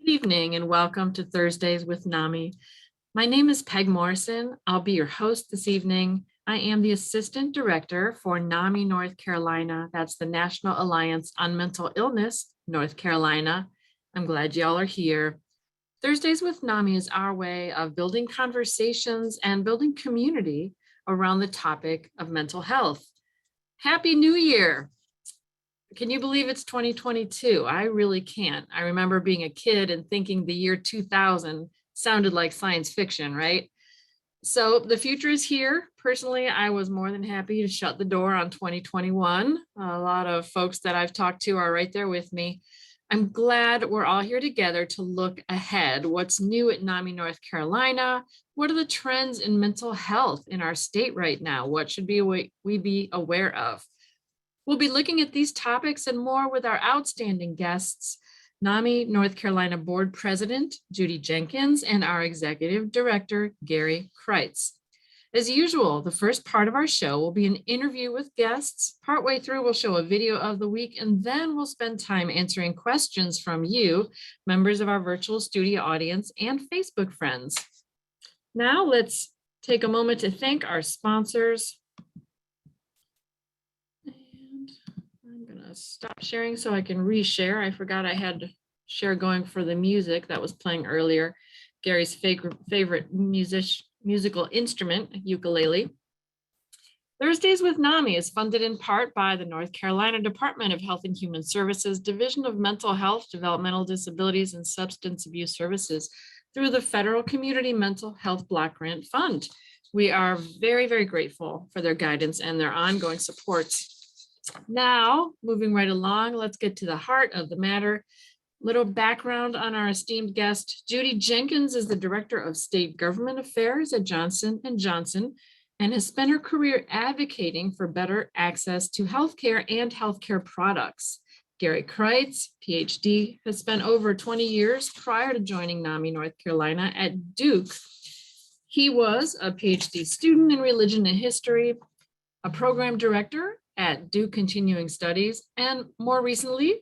Good evening and welcome to Thursdays with NAMI. My name is Peg Morrison. I'll be your host this evening. I am the Assistant Director for NAMI North Carolina. That's the National Alliance on Mental Illness, North Carolina. I'm glad y'all are here. Thursdays with NAMI is our way of building conversations and building community around the topic of mental health. Happy New Year. Can you believe it's 2022? I really can't. I remember being a kid and thinking the year 2000 sounded like science fiction, right? So the future is here. Personally, I was more than happy to shut the door on 2021. A lot of folks that I've talked to are right there with me. I'm glad we're all here together to look ahead. What's new at NAMI North Carolina? What are the trends in mental health in our state right now? What should we be aware of? We'll be looking at these topics and more with our outstanding guests, NAMI North Carolina Board President, Judy Jenkins, and our Executive Director, Garry. As usual, the first part of our show will be an interview with guests. Partway through, we'll show a video of the week, and then we'll spend time answering questions from you, members of our virtual studio audience and Facebook friends. Now let's take a moment to thank our sponsors. Stop sharing so I can reshare. I forgot I had share going for the music that was playing earlier. Gary's favorite musical instrument, ukulele. Thursdays with NAMI is funded in part by the North Carolina Department of Health and Human Services, Division of Mental Health, Developmental Disabilities, and Substance Abuse Services through the Federal Community Mental Health Block Grant Fund. We are very, very grateful for their guidance and their ongoing support. Now, moving right along, let's get to the heart of the matter. Little background on our esteemed guest. Judy Jenkins is the Director of State Government Affairs at Johnson & Johnson and has spent her career advocating for better access to healthcare and healthcare products. Garry Kreitz, PhD, has spent over 20 years prior to joining NAMI North Carolina at Duke. He was a PhD student in religion and history, a program director at Duke Continuing Studies, and more recently,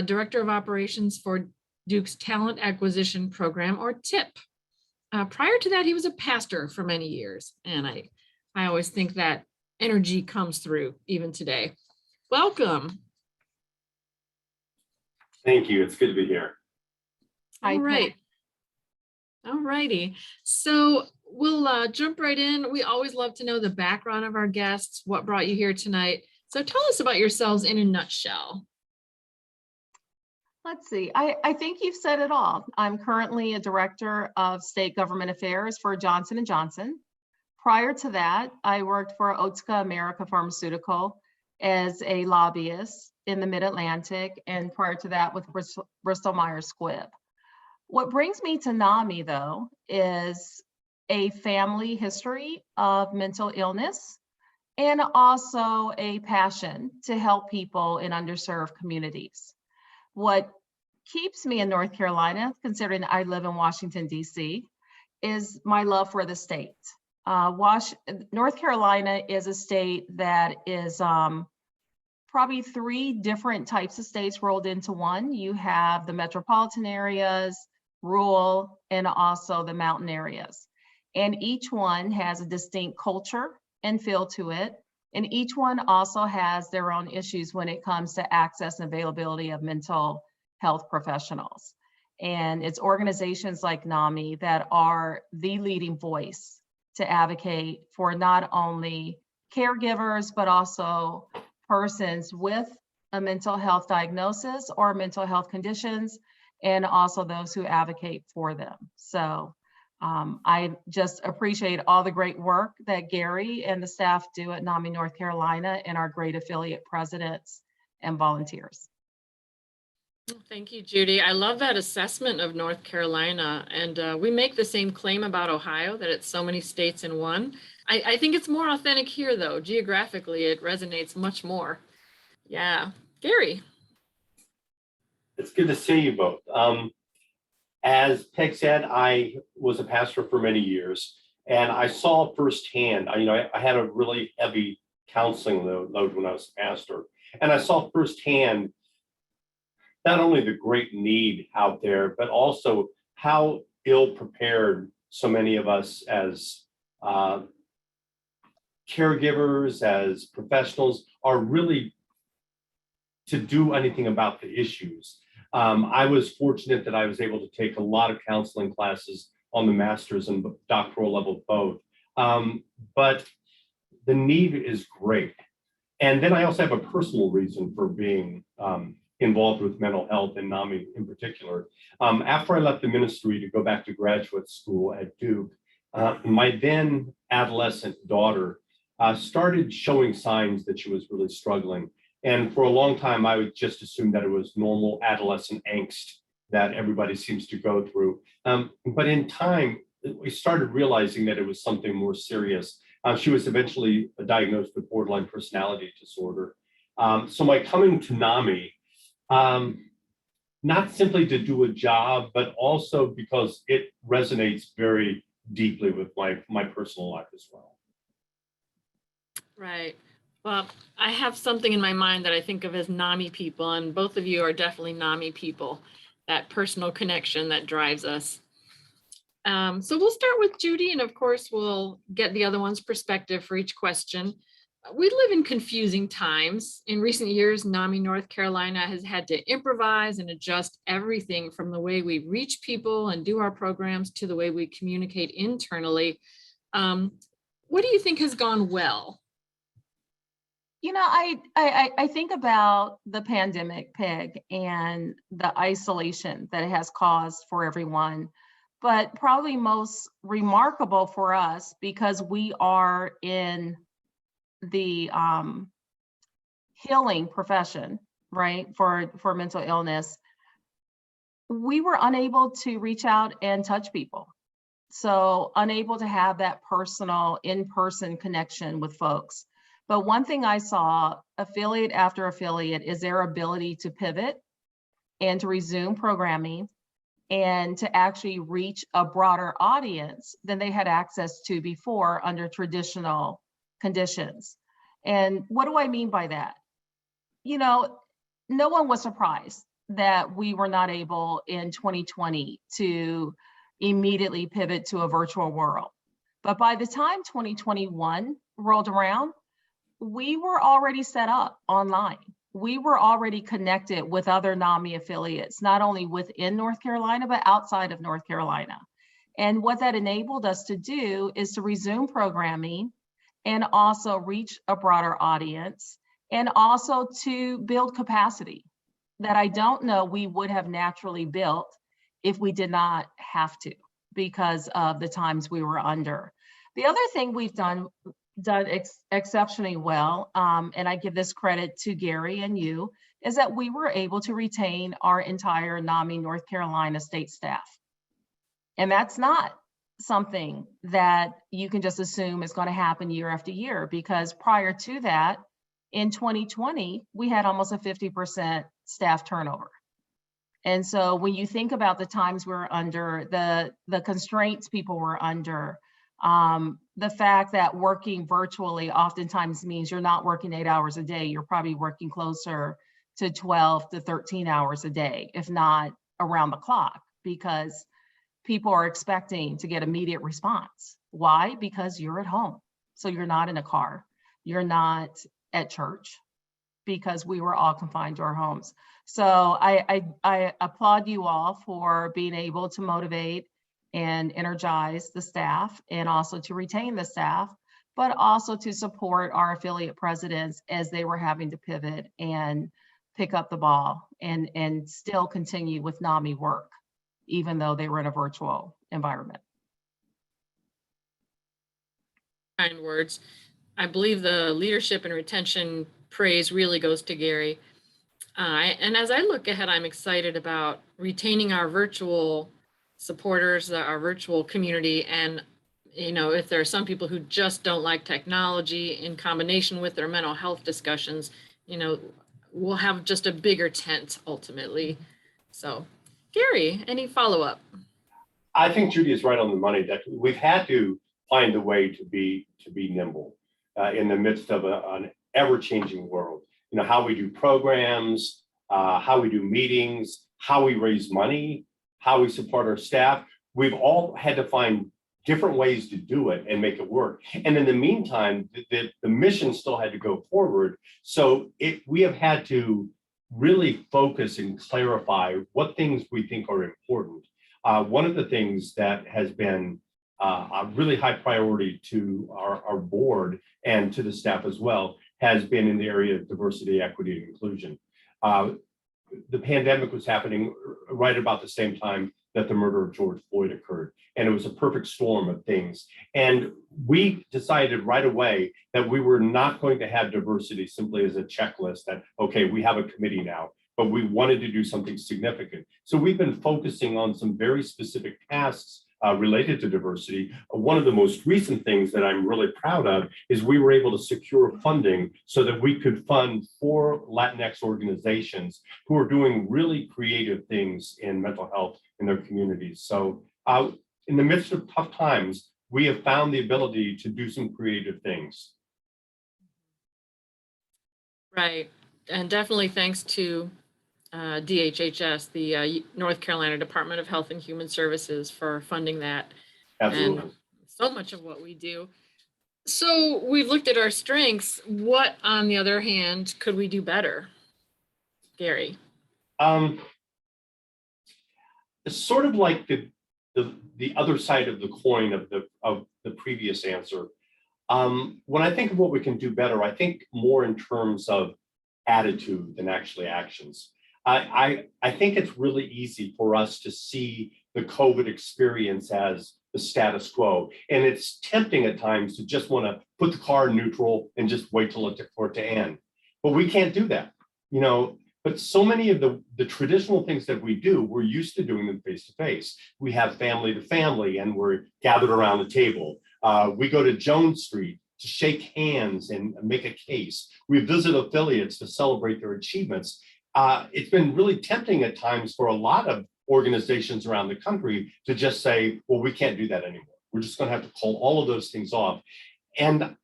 Director of Operations for Duke's Talent Acquisition Program, or TIP. Prior to that, he was a pastor for many years, and I always think that energy comes through even today. Welcome. Thank you. It's good to be here. All right. All righty. So we'll jump right in. We always love to know the background of our guests, what brought you here tonight. So tell us about yourselves in a nutshell. Let's see. I think you've said it all. I'm currently a Director of State Government Affairs for Johnson & Johnson. Prior to that, I worked for Otsuka America Pharmaceutical as a lobbyist in the Mid-Atlantic, and prior to that with Bristol Myers Squibb. What brings me to NAMI, though, is a family history of mental illness and also a passion to help people in underserved communities. What keeps me in North Carolina, considering I live in Washington, D.C., is my love for the state. North Carolina is a state that is probably three different types of states rolled into one. You have the metropolitan areas, rural, and also the mountain areas. And each one has a distinct culture and feel to it. And each one also has their own issues when it comes to access and availability of mental health professionals. And it's organizations like NAMI that are the leading voice to advocate for not only caregivers, but also persons with a mental health diagnosis or mental health conditions, and also those who advocate for them. So I just appreciate all the great work that Garry and the staff do at NAMI North Carolina and our great affiliate presidents and volunteers. Thank you, Judy. I love that assessment of North Carolina. And we make the same claim about Ohio, that it's so many states in one. I think it's more authentic here, though. Geographically, it resonates much more. Yeah. Garry. It's good to see you both. As Peg said, I was a pastor for many years, and I saw firsthand, I had a really heavy counseling load when I was a pastor, and I saw firsthand not only the great need out there, but also how ill prepared so many of us as caregivers, as professionals, are really to do anything about the issues. I was fortunate that I was able to take a lot of counseling classes on the master's and doctoral level both. But the need is great. And then I also have a personal reason for being involved with mental health and NAMI in particular. After I left the ministry to go back to graduate school at Duke, my then adolescent daughter started showing signs that she was really struggling. And for a long time, I would just assume that it was normal adolescent angst that everybody seems to go through. But in time, we started realizing that it was something more serious. She was eventually diagnosed with borderline personality disorder. So my coming to NAMI, not simply to do a job, but also because it resonates very deeply with my personal life as well. Right. Well, I have something in my mind that I think of as NAMI people, and both of you are definitely NAMI people, that personal connection that drives us. So we'll start with Judy, and of course, we'll get the other one's perspective for each question. We live in confusing times. In recent years, NAMI North Carolina has had to improvise and adjust everything from the way we reach people and do our programs to the way we communicate internally. What do you think has gone well? You know, I think about the pandemic, Peg, and the isolation that it has caused for everyone, but probably most remarkable for us because we are in the healing profession, right, for mental illness. We were unable to reach out and touch people. So unable to have that personal in-person connection with folks. But one thing I saw, affiliate after affiliate, is their ability to pivot and to resume programming and to actually reach a broader audience than they had access to before under traditional conditions. And what do I mean by that? You know, no one was surprised that we were not able in 2020 to immediately pivot to a virtual world. But by the time 2021 rolled around, we were already set up online. We were already connected with other NAMI affiliates, not only within North Carolina, but outside of North Carolina. And what that enabled us to do is to resume programming and also reach a broader audience and also to build capacity that I don't know we would have naturally built if we did not have to because of the times we were under. The other thing we've done exceptionally well, and I give this credit to Garry and you, is that we were able to retain our entire NAMI North Carolina state staff. And that's not something that you can just assume is going to happen year after year, because prior to that, in 2020, we had almost a 50% staff turnover. And so when you think about the times we're under, the constraints people were under, the fact that working virtually oftentimes means you're not working 8 hours a day, you're probably working closer to 12 to 13 hours a day, if not around the clock, because people are expecting to get immediate response. Why? Because you're at home. So you're not in a car, you're not at church, because we were all confined to our homes. So I applaud you all for being able to motivate and energize the staff, and also to retain the staff, but also to support our affiliate presidents as they were having to pivot and pick up the ball and still continue with NAMI work, even though they were in a virtual environment. Kind words. I believe the leadership and retention praise really goes to Garry. And as I look ahead, I'm excited about retaining our virtual supporters, our virtual community. And, you know, if there are some people who just don't like technology in combination with their mental health discussions, you know, we'll have just a bigger tent ultimately. So, Garry, any follow-up? I think Judy is right on the money that we've had to find a way to be nimble in the midst of an ever-changing world. You know, how we do programs, how we do meetings, how we raise money, how we support our staff. We've all had to find different ways to do it and make it work. And in the meantime, the mission still had to go forward. So we have had to really focus and clarify what things we think are important. One of the things that has been a really high priority to our board and to the staff as well has been in the area of diversity, equity, and inclusion. The pandemic was happening right about the same time that the murder of George Floyd occurred. And it was a perfect storm of things. And we decided right away that we were not going to have diversity simply as a checklist that, okay, we have a committee now, but we wanted to do something significant. So we've been focusing on some very specific tasks related to diversity. One of the most recent things that I'm really proud of is we were able to secure funding so that we could fund 4 Latinx organizations who are doing really creative things in mental health in their communities. So in the midst of tough times, we have found the ability to do some creative things. Right, and definitely thanks to DHHS, the North Carolina Department of Health and Human Services, for funding that. Absolutely. And so much of what we do. So we've looked at our strengths. What, on the other hand, could we do better? Garry. It's sort of like the other side of the coin of the previous answer. When I think of what we can do better, I think more in terms of attitude than actually actions. I think it's really easy for us to see the COVID experience as the status quo. And it's tempting at times to just want to put the car in neutral and just wait for it to end. But we can't do that, you know. But so many of the traditional things that we do, we're used to doing them face to face. We have family to family and we're gathered around the table. We go to Jones Street to shake hands and make a case. We visit affiliates to celebrate their achievements. It's been really tempting at times for a lot of organizations around the country to just say, well, we can't do that anymore. We're just going to have to call all of those things off. And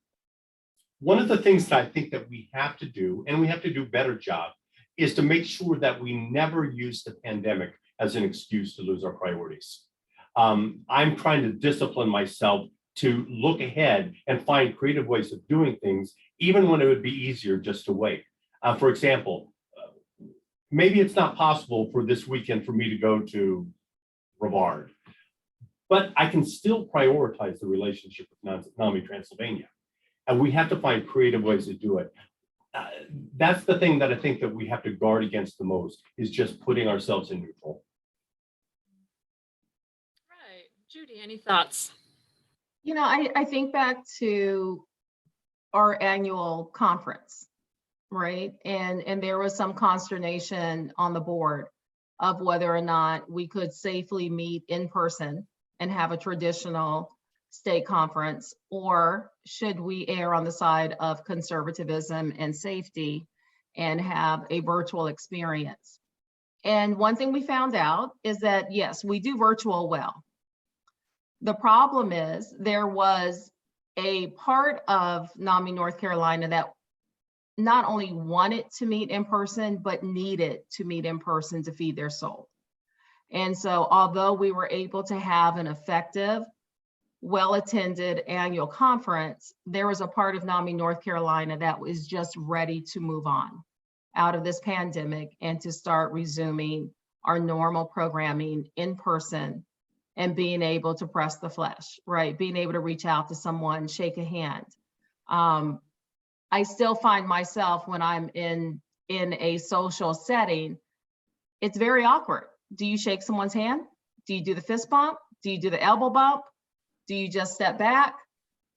one of the things that I think that we have to do, and we have to do a better job, is to make sure that we never use the pandemic as an excuse to lose our priorities. I'm trying to discipline myself to look ahead and find creative ways of doing things, even when it would be easier just to wait. For example, maybe it's not possible for this weekend for me to go to Brevard, but I can still prioritize the relationship with NAMI Transylvania. And we have to find creative ways to do it. That's the thing that I think that we have to guard against the most, is just putting ourselves in neutral. Right. Judy, any thoughts? You know, I think back to our annual conference, right? And there was some consternation on the board of whether or not we could safely meet in person and have a traditional state conference, or should we err on the side of conservatism and safety and have a virtual experience? And one thing we found out is that, yes, we do virtual well. The problem is there was a part of NAMI North Carolina that not only wanted to meet in person, but needed to meet in person to feed their soul. And so although we were able to have an effective, well-attended annual conference, there was a part of NAMI North Carolina that was just ready to move on out of this pandemic and to start resuming our normal programming in person and being able to press the flesh, right? Being able to reach out to someone, shake a hand. I still find myself when I'm in a social setting, it's very awkward. Do you shake someone's hand? Do you do the fist bump? Do you do the elbow bump? Do you just step back?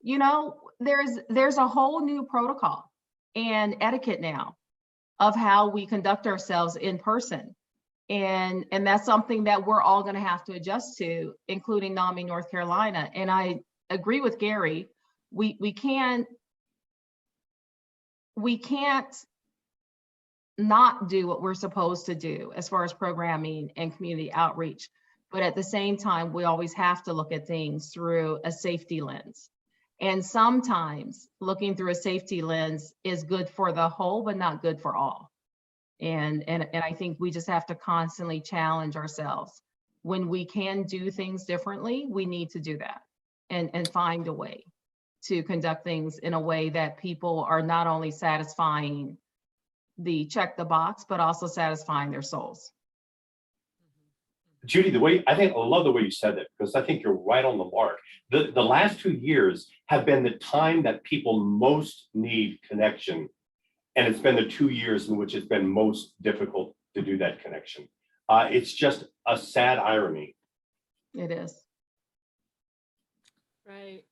You know, there's a whole new protocol and etiquette now of how we conduct ourselves in person. And that's something that we're all going to have to adjust to, including NAMI North Carolina. And I agree with Garry. We can't not do what we're supposed to do as far as programming and community outreach. But at the same time, we always have to look at things through a safety lens. And sometimes looking through a safety lens is good for the whole, but not good for all. And I think we just have to constantly challenge ourselves. When we can do things differently, we need to do that and find a way to conduct things in a way that people are not only satisfying the check the box, but also satisfying their souls. Judy, I love the way you said that, because I think you're right on the mark. The last 2 years have been the time that people most need connection. And it's been the 2 years in which it's been most difficult to do that connection. It's just a sad irony. It is. Right.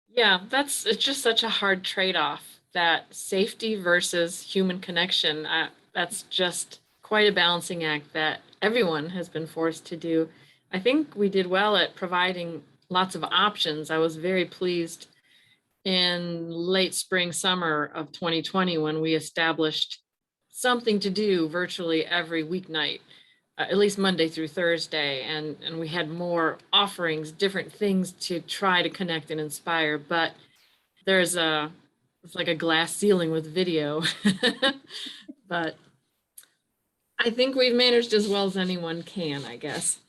Yeah, it's just such a hard trade-off, that safety versus human connection. That's just quite a balancing act that everyone has been forced to do. I think we did well at providing lots of options. I was very pleased in late spring, summer of 2020 when we established something to do virtually every weeknight, at least Monday through Thursday. And we had more offerings, different things to try to connect and inspire. But it's like a glass ceiling with video. But I think we've managed as well as anyone can, I guess.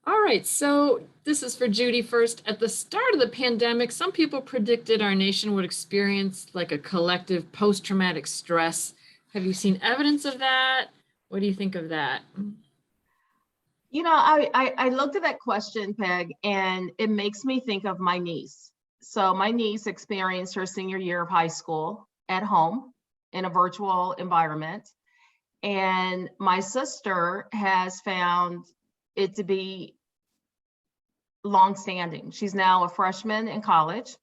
All right, so this is for Judy first. At the start of the pandemic, some people predicted our nation would experience like a collective post-traumatic stress. Have you seen evidence of that? What do you think of that? You know, I looked at that question, Peg, and it makes me think of my niece. So my niece experienced her senior year of high school at home in a virtual environment. And my sister has found it to be longstanding. She's now a freshman in college,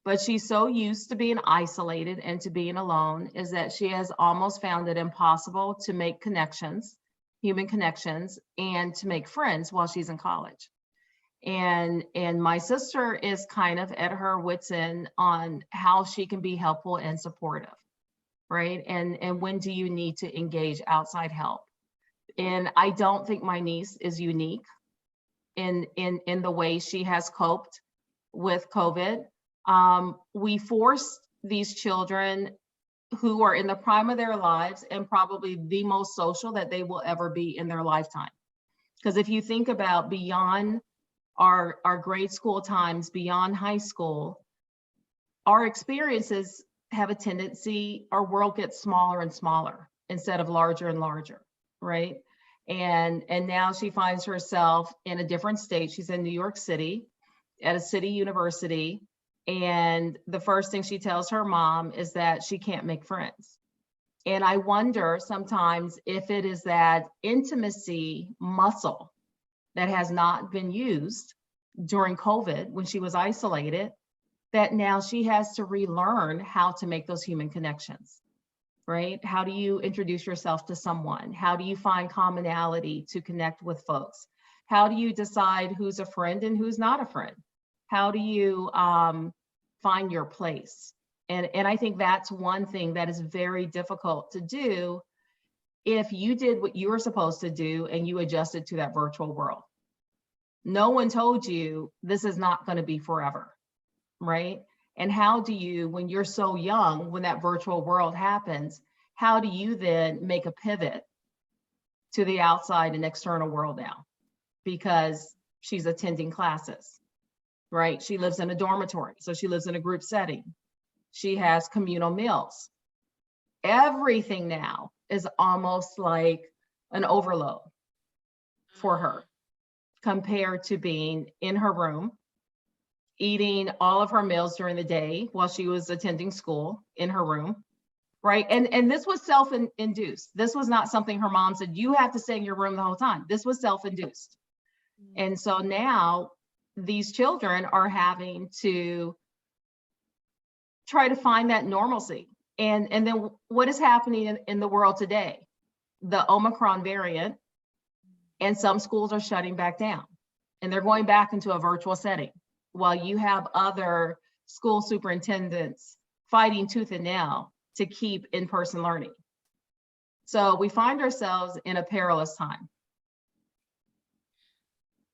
but she's so used to being isolated and to being alone is that she has almost found it impossible to make connections, human connections, and to make friends while she's in college. And my sister is kind of at her wit's end on how she can be helpful and supportive, right? And when do you need to engage outside help? And I don't think my niece is unique in the way she has coped with COVID. We forced these children who are in the prime of their lives and probably the most social that they will ever be in their lifetime. Because if you think about beyond our grade school times, beyond high school, our experiences have a tendency, our world gets smaller and smaller instead of larger and larger, right? And now she finds herself in a different state. She's in New York City at a city university. And the first thing she tells her mom is that she can't make friends. And I wonder sometimes if it is that intimacy muscle that has not been used during COVID when she was isolated, that now she has to relearn how to make those human connections, right? How do you introduce yourself to someone? How do you find commonality to connect with folks? How do you decide who's a friend and who's not a friend? How do you find your place? And I think that's one thing that is very difficult to do if you did what you were supposed to do and you adjusted to that virtual world. No one told you this is not going to be forever, right? And how do you, when you're so young, when that virtual world happens, how do you then make a pivot to the outside and external world now? Because she's attending classes, right? She lives in a dormitory, so she lives in a group setting. She has communal meals. Everything now is almost like an overload for her compared to being in her room, eating all of her meals during the day while she was attending school in her room, right? And this was self-induced. This was not something her mom said, you have to stay in your room the whole time. This was self-induced. And so now these children are having to try to find that normalcy. And then what is happening in the world today? The Omicron variant, and some schools are shutting back down and they're going back into a virtual setting while you have other school superintendents fighting tooth and nail to keep in-person learning. So we find ourselves in a perilous time.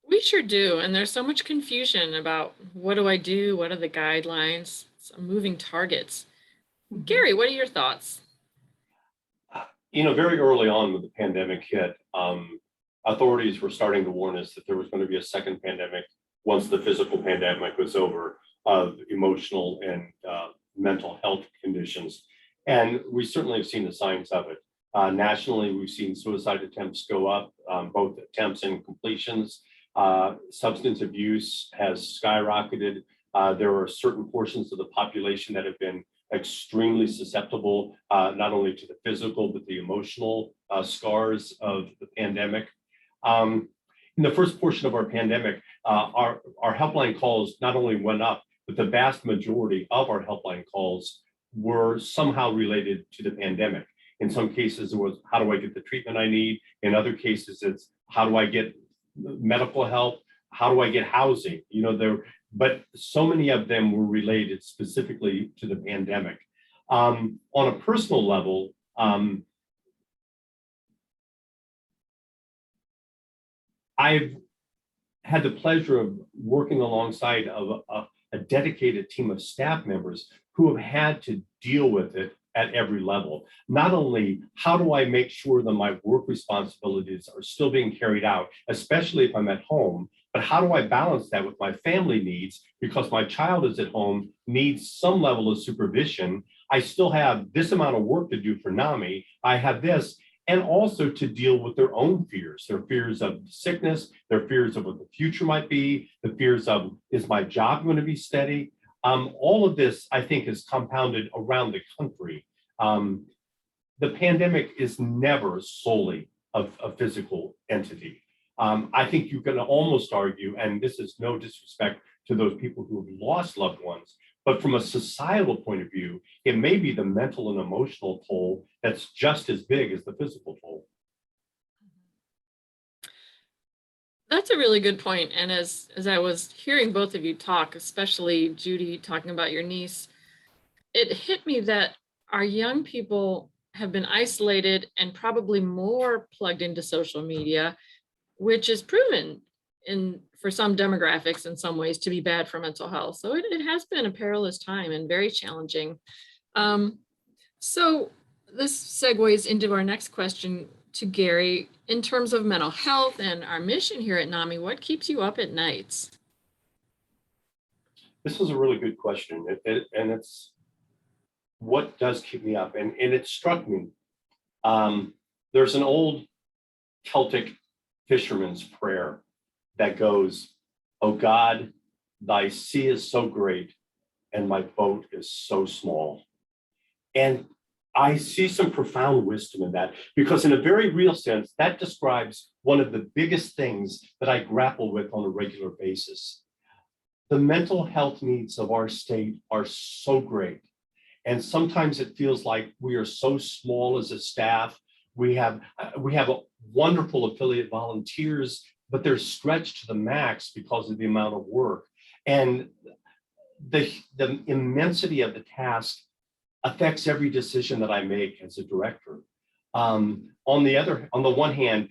We sure do. And there's so much confusion about what do I do? What are the guidelines? Some moving targets. Garry, what are your thoughts? Very early on when the pandemic hit, authorities were starting to warn us that there was going to be a second pandemic once the physical pandemic was over, of emotional and mental health conditions. And we certainly have seen the signs of it. Nationally, we've seen suicide attempts go up, both attempts and completions. Substance abuse has skyrocketed. There are certain portions of the population that have been extremely susceptible, not only to the physical, but the emotional scars of the pandemic. In the first portion of our pandemic, our helpline calls not only went up, but the vast majority of our helpline calls were somehow related to the pandemic. In some cases, it was, how do I get the treatment I need? In other cases, it's, how do I get medical help? How do I get housing? But so many of them were related specifically to the pandemic. On a personal level, I've had the pleasure of working alongside of a dedicated team of staff members who have had to deal with it at every level. Not only how do I make sure that my work responsibilities are still being carried out, especially if I'm at home, but how do I balance that with my family needs? Because my child is at home, needs some level of supervision. I still have this amount of work to do for NAMI. I have this, and also to deal with their own fears, their fears of sickness, their fears of what the future might be, the fears of, is my job going to be steady? All of this, I think, is compounded around the country. The pandemic is never solely a physical entity. I think you can almost argue, and this is no disrespect to those people who have lost loved ones, but from a societal point of view, it may be the mental and emotional toll that's just as big as the physical toll. That's a really good point. And as I was hearing both of you talk, especially Judy talking about your niece, it hit me that our young people have been isolated and probably more plugged into social media, which is proven for some demographics in some ways to be bad for mental health. So it has been a perilous time and very challenging. So this segues into our next question to Garry. In terms of mental health and our mission here at NAMI, what keeps you up at nights? This was a really good question. And it's what does keep me up? And it struck me. There's an old Celtic fisherman's prayer that goes, "Oh God, thy sea is so great and my boat is so small." And I see some profound wisdom in that, because in a very real sense, that describes one of the biggest things that I grapple with on a regular basis. The mental health needs of our state are so great. And sometimes it feels like we are so small as a staff. We have wonderful affiliate volunteers, but they're stretched to the max because of the amount of work. And the immensity of the task affects every decision that I make as a director. On the one hand,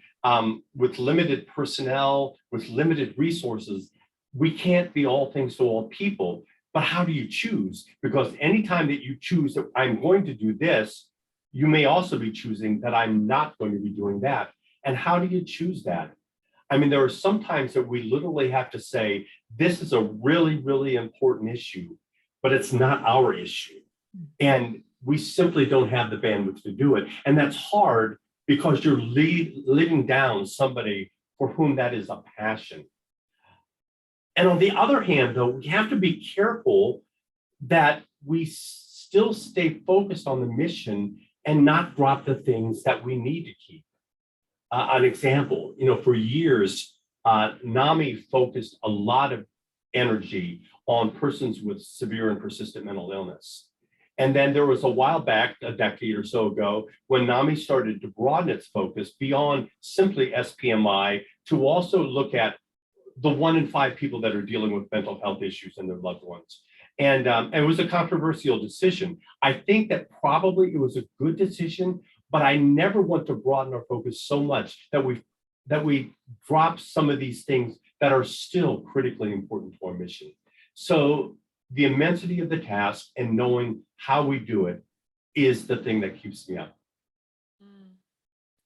with limited personnel, with limited resources, we can't be all things to all people. But how do you choose? Because anytime that you choose that I'm going to do this, you may also be choosing that I'm not going to be doing that. And how do you choose that? I mean, there are some times that we literally have to say, this is a really, really important issue, but it's not our issue. And we simply don't have the bandwidth to do it. And that's hard because you're leading down somebody for whom that is a passion. And on the other hand, though, we have to be careful that we still stay focused on the mission and not drop the things that we need to keep. An example, for years, NAMI focused a lot of energy on persons with severe and persistent mental illness. And then there was a while back, a decade or so ago, when NAMI started to broaden its focus beyond simply SPMI to also look at the 1 in 5 people that are dealing with mental health issues in their loved ones. And it was a controversial decision. I think that probably it was a good decision, but I never want to broaden our focus so much that we drop some of these things that are still critically important to our mission. So the immensity of the task and knowing how we do it is the thing that keeps me up.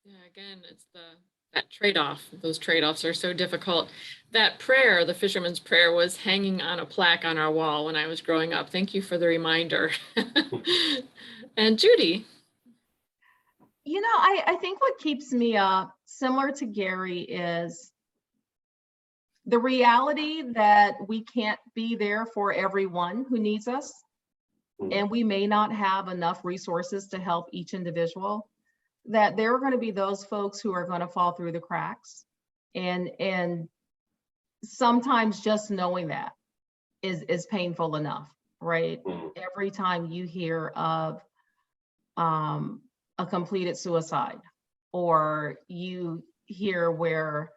Yeah, again, it's that trade-off. Those trade-offs are so difficult. That prayer, the fisherman's prayer, was hanging on a plaque on our wall when I was growing up. Thank you for the reminder. And Judy. I think what keeps me up, similar to Garry, is the reality that we can't be there for everyone who needs us. And we may not have enough resources to help each individual, that there are going to be those folks who are going to fall through the cracks. And sometimes just knowing that is painful enough, right? Every time you hear of a completed suicide, or you hear where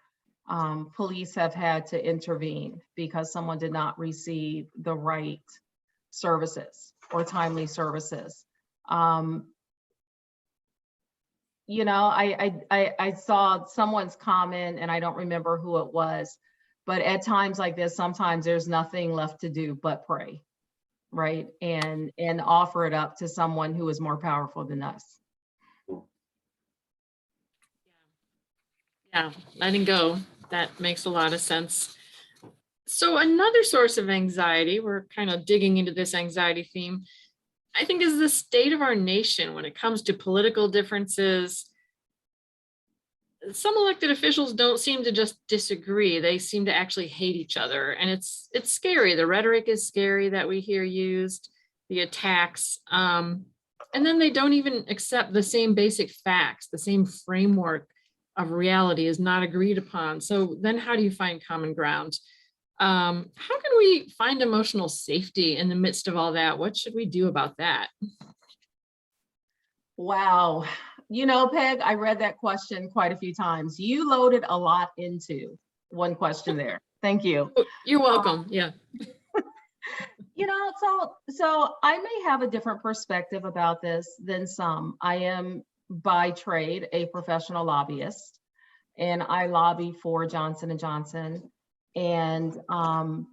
police have had to intervene because someone did not receive the right services or timely services. I saw someone's comment, and I don't remember who it was, but at times like this, sometimes there's nothing left to do but pray, right? And offer it up to someone who is more powerful than us. Yeah, letting go. That makes a lot of sense. So another source of anxiety, we're kind of digging into this anxiety theme, I think, is the state of our nation when it comes to political differences. Some elected officials don't seem to just disagree. They seem to actually hate each other. And it's scary. The rhetoric is scary that we hear used, the attacks. And then they don't even accept the same basic facts, the same framework of reality is not agreed upon. So then how do you find common ground? How can we find emotional safety in the midst of all that? What should we do about that? Wow. Peg, I read that question quite a few times. You loaded a lot into one question there. Thank you. You're welcome. Yeah. So I may have a different perspective about this than some. I am by trade a professional lobbyist, and I lobby for Johnson & Johnson. And one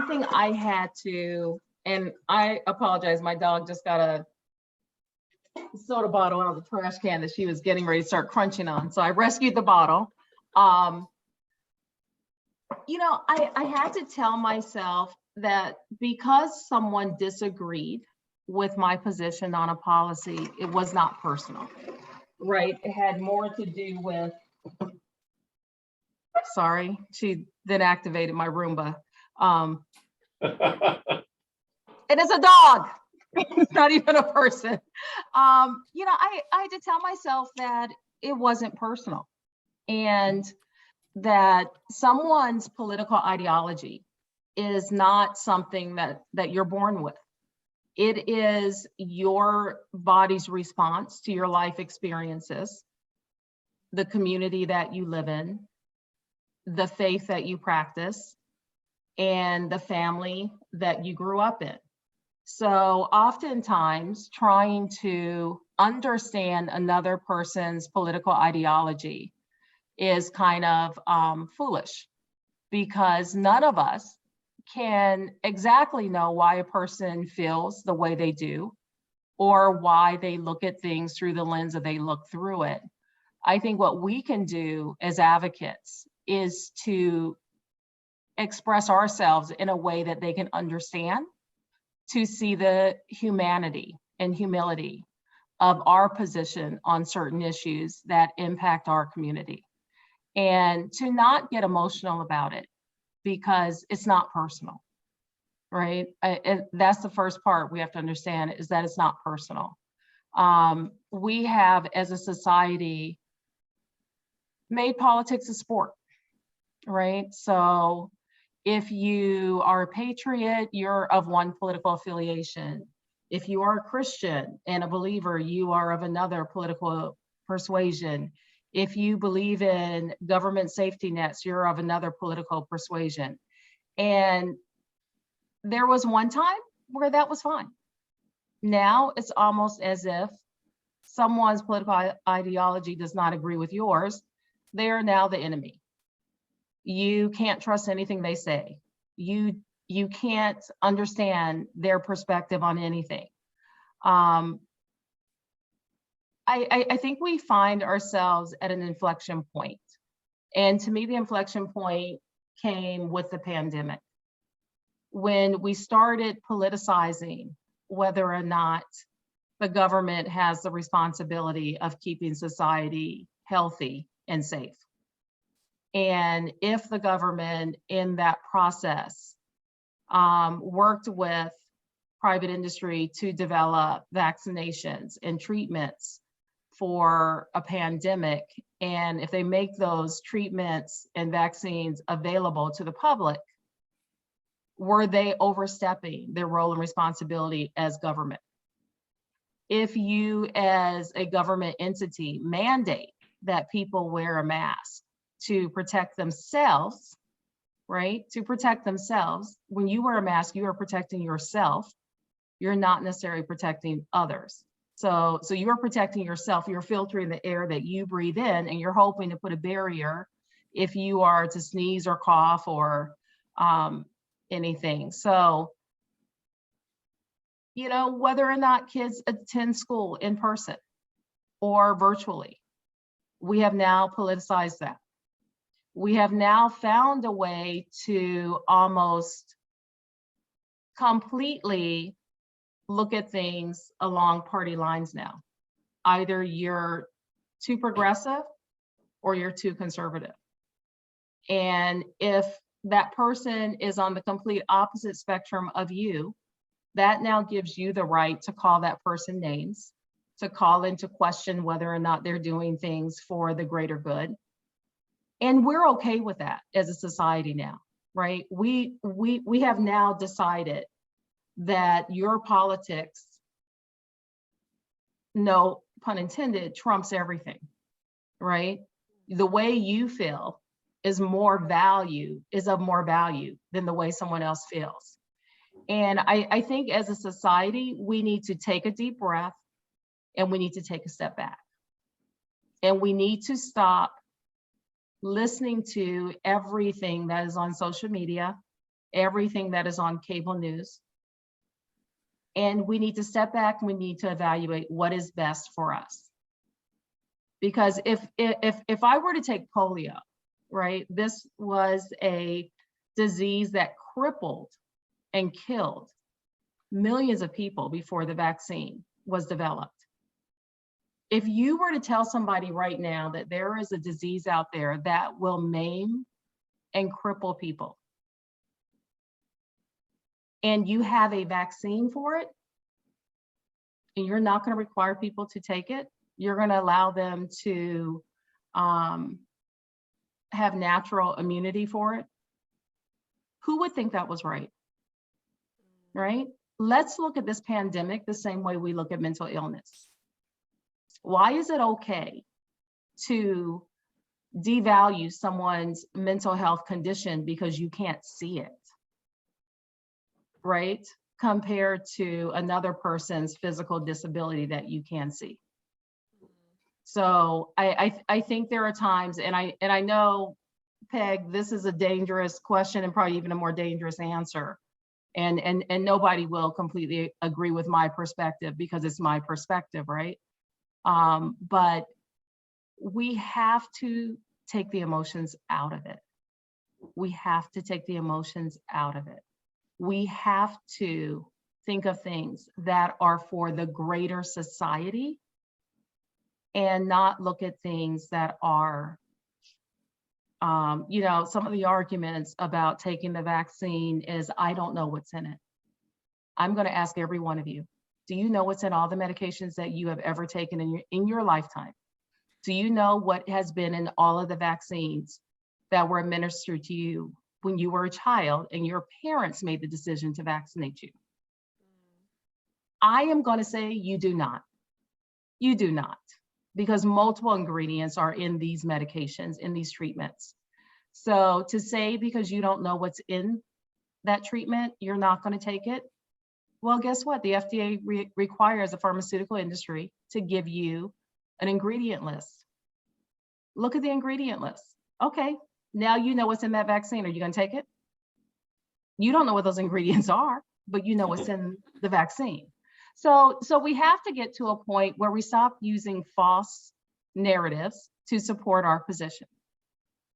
thing I had to, and I apologize, my dog just got a soda bottle out of the trash can that she was getting ready to start crunching on. So I rescued the bottle. I had to tell myself that because someone disagreed with my position on a policy, it was not personal, right? It had more to do with, sorry, she then activated my Roomba. It is a dog. It's not even a person. I had to tell myself that it wasn't personal, and that someone's political ideology is not something that you're born with. It is your body's response to your life experiences, the community that you live in, the faith that you practice, and the family that you grew up in. So oftentimes trying to understand another person's political ideology is kind of foolish, because none of us can exactly know why a person feels the way they do, or why they look at things through the lens that they look through it. I think what we can do as advocates is to express ourselves in a way that they can understand, to see the humanity and humility of our position on certain issues that impact our community, and to not get emotional about it, because it's not personal, right? That's the first part we have to understand, is that it's not personal. We have, as a society, made politics a sport, right? So if you are a patriot, you're of one political affiliation. If you are a Christian and a believer, you are of another political persuasion. If you believe in government safety nets, you're of another political persuasion. And there was one time where that was fine. Now it's almost as if someone's political ideology does not agree with yours. They are now the enemy. You can't trust anything they say. You can't understand their perspective on anything. I think we find ourselves at an inflection point. And to me, the inflection point came with the pandemic, when we started politicizing whether or not the government has the responsibility of keeping society healthy and safe. And if the government in that process worked with private industry to develop vaccinations and treatments for a pandemic, and if they make those treatments and vaccines available to the public, were they overstepping their role and responsibility as government? If you as a government entity mandate that people wear a mask to protect themselves, right? To protect themselves, when you wear a mask, you are protecting yourself. You're not necessarily protecting others. So you're protecting yourself, you're filtering the air that you breathe in, and you're hoping to put a barrier if you are to sneeze or cough or anything. So, you know, whether or not kids attend school in person or virtually, we have now politicized that. We have now found a way to almost completely look at things along party lines now. Either you're too progressive or you're too conservative. And if that person is on the complete opposite spectrum of you, that now gives you the right to call that person names, to call into question whether or not they're doing things for the greater good. And we're okay with that as a society now, right? We have now decided that your politics, no pun intended, trumps everything, right? The way you feel is of more value than the way someone else feels. And I think as a society, we need to take a deep breath and we need to take a step back. And we need to stop listening to everything that is on social media, everything that is on cable news. And we need to step back and we need to evaluate what is best for us. Because if I were to take polio, right, this was a disease that crippled and killed millions of people before the vaccine was developed. If you were to tell somebody right now that there is a disease out there that will maim and cripple people, and you have a vaccine for it, and you're not going to require people to take it, you're going to allow them to have natural immunity for it, who would think that was right? Right? Let's look at this pandemic the same way we look at mental illness. Why is it okay to devalue someone's mental health condition because you can't see it, right? Compared to another person's physical disability that you can see. So I think there are times, and I know, Peg, this is a dangerous question and probably even a more dangerous answer. And nobody will completely agree with my perspective because it's my perspective, right? But we have to take the emotions out of it. We have to take the emotions out of it. We have to think of things that are for the greater society and not look at things that are, you know, some of the arguments about taking the vaccine is, I don't know what's in it. I'm going to ask every one of you, do you know what's in all the medications that you have ever taken in your lifetime? Do you know what has been in all of the vaccines that were administered to you when you were a child and your parents made the decision to vaccinate you? I am going to say you do not. You do not, because multiple ingredients are in these medications, in these treatments. So to say because you don't know what's in that treatment, you're not going to take it. Well, guess what? The FDA requires the pharmaceutical industry to give you an ingredient list. Look at the ingredient list. Okay, now you know what's in that vaccine. Are you going to take it? You don't know what those ingredients are, but you know what's in the vaccine. So we have to get to a point where we stop using false narratives to support our position.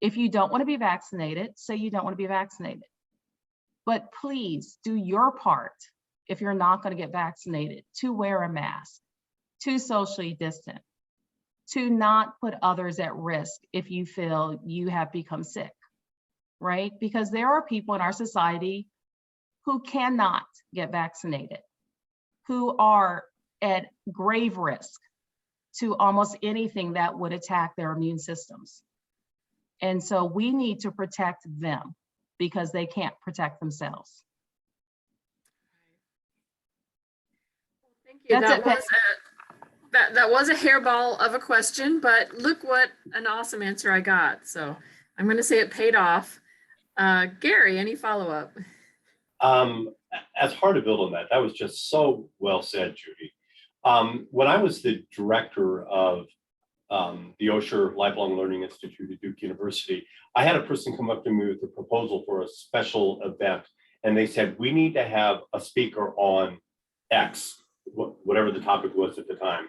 If you don't want to be vaccinated, say you don't want to be vaccinated. But please do your part if you're not going to get vaccinated, to wear a mask, to socially distant, to not put others at risk if you feel you have become sick, right? Because there are people in our society who cannot get vaccinated, who are at grave risk to almost anything that would attack their immune systems. And so we need to protect them because they can't protect themselves. Thank you. That's That was a hairball of a question, but look what an awesome answer I got. So I'm going to say it paid off. Garry, any follow-up? As hard to build on that. That was just so well said, Judy. When I was the director of the Osher Lifelong Learning Institute at Duke University, I had a person come up to me with a proposal for a special event. And they said, we need to have a speaker on X, whatever the topic was at the time.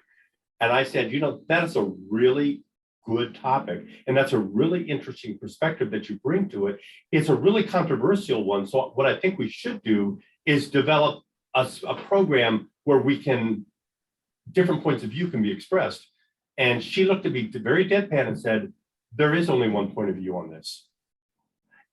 And I said, that is a really good topic. And that's a really interesting perspective that you bring to it. It's a really controversial one. So what I think we should do is develop a program where different points of view can be expressed. And she looked at me very deadpan and said, there is only one point of view on this.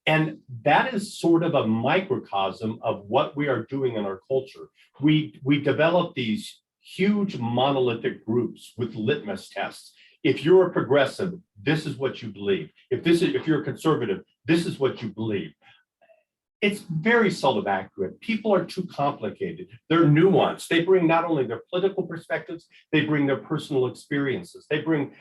And that is sort of a microcosm of what we are doing in our culture. We develop these huge monolithic groups with litmus tests. If you're a progressive, this is what you believe. If you're a conservative, this is what you believe. It's very seldom accurate. People are too complicated. They're nuanced. They bring not only their political perspectives, they bring their personal experiences. They bring,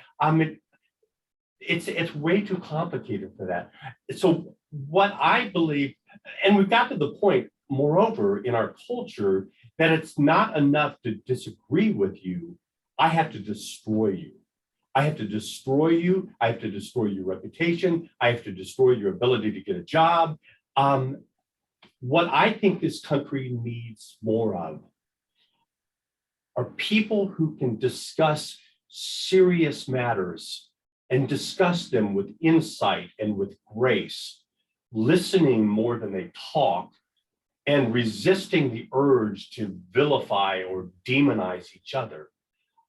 it's way too complicated for that. So what I believe, and we've got to the point, moreover, in our culture, that it's not enough to disagree with you. I have to destroy you. I have to destroy you. I have to destroy your reputation. I have to destroy your ability to get a job. What I think this country needs more of are people who can discuss serious matters and discuss them with insight and with grace, listening more than they talk, and resisting the urge to vilify or demonize each other.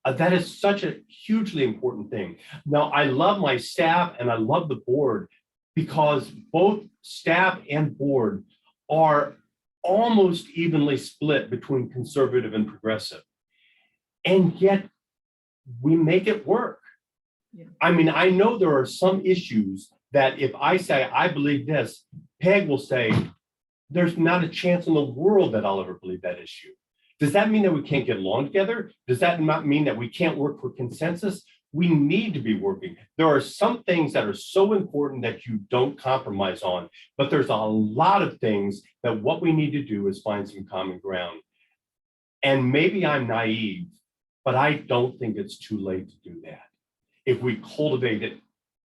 That is such a hugely important thing. Now, I love my staff and I love the board because both staff and board are almost evenly split between conservative and progressive. And yet we make it work. Yeah. I mean, I know there are some issues that if I say, I believe this, Peg will say, there's not a chance in the world that I'll ever believe that issue. Does that mean that we can't get along together? Does that not mean that we can't work for consensus? We need to be working. There are some things that are so important that you don't compromise on, but there's a lot of things that what we need to do is find some common ground. And maybe I'm naive, but I don't think it's too late to do that if we cultivate it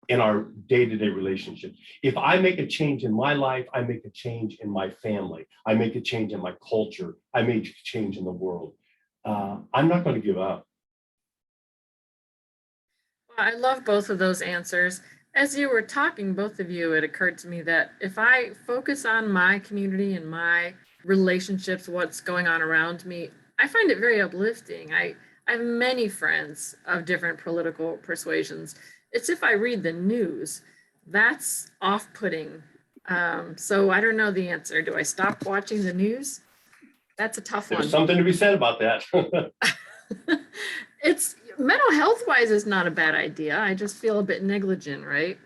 in our day-to-day relationships. If I make a change in my life, I make a change in my family. I make a change in my culture. I make a change in the world. I'm not going to give up. Well, I love both of those answers. As you were talking, both of you, it occurred to me that if I focus on my community and my relationships, what's going on around me, I find it very uplifting. I have many friends of different political persuasions. It's if I read the news, that's off-putting. So I don't know the answer. Do I stop watching the news? That's a tough one. There's something to be said about that. It's mental health-wise is not a bad idea. I just feel a bit negligent, right?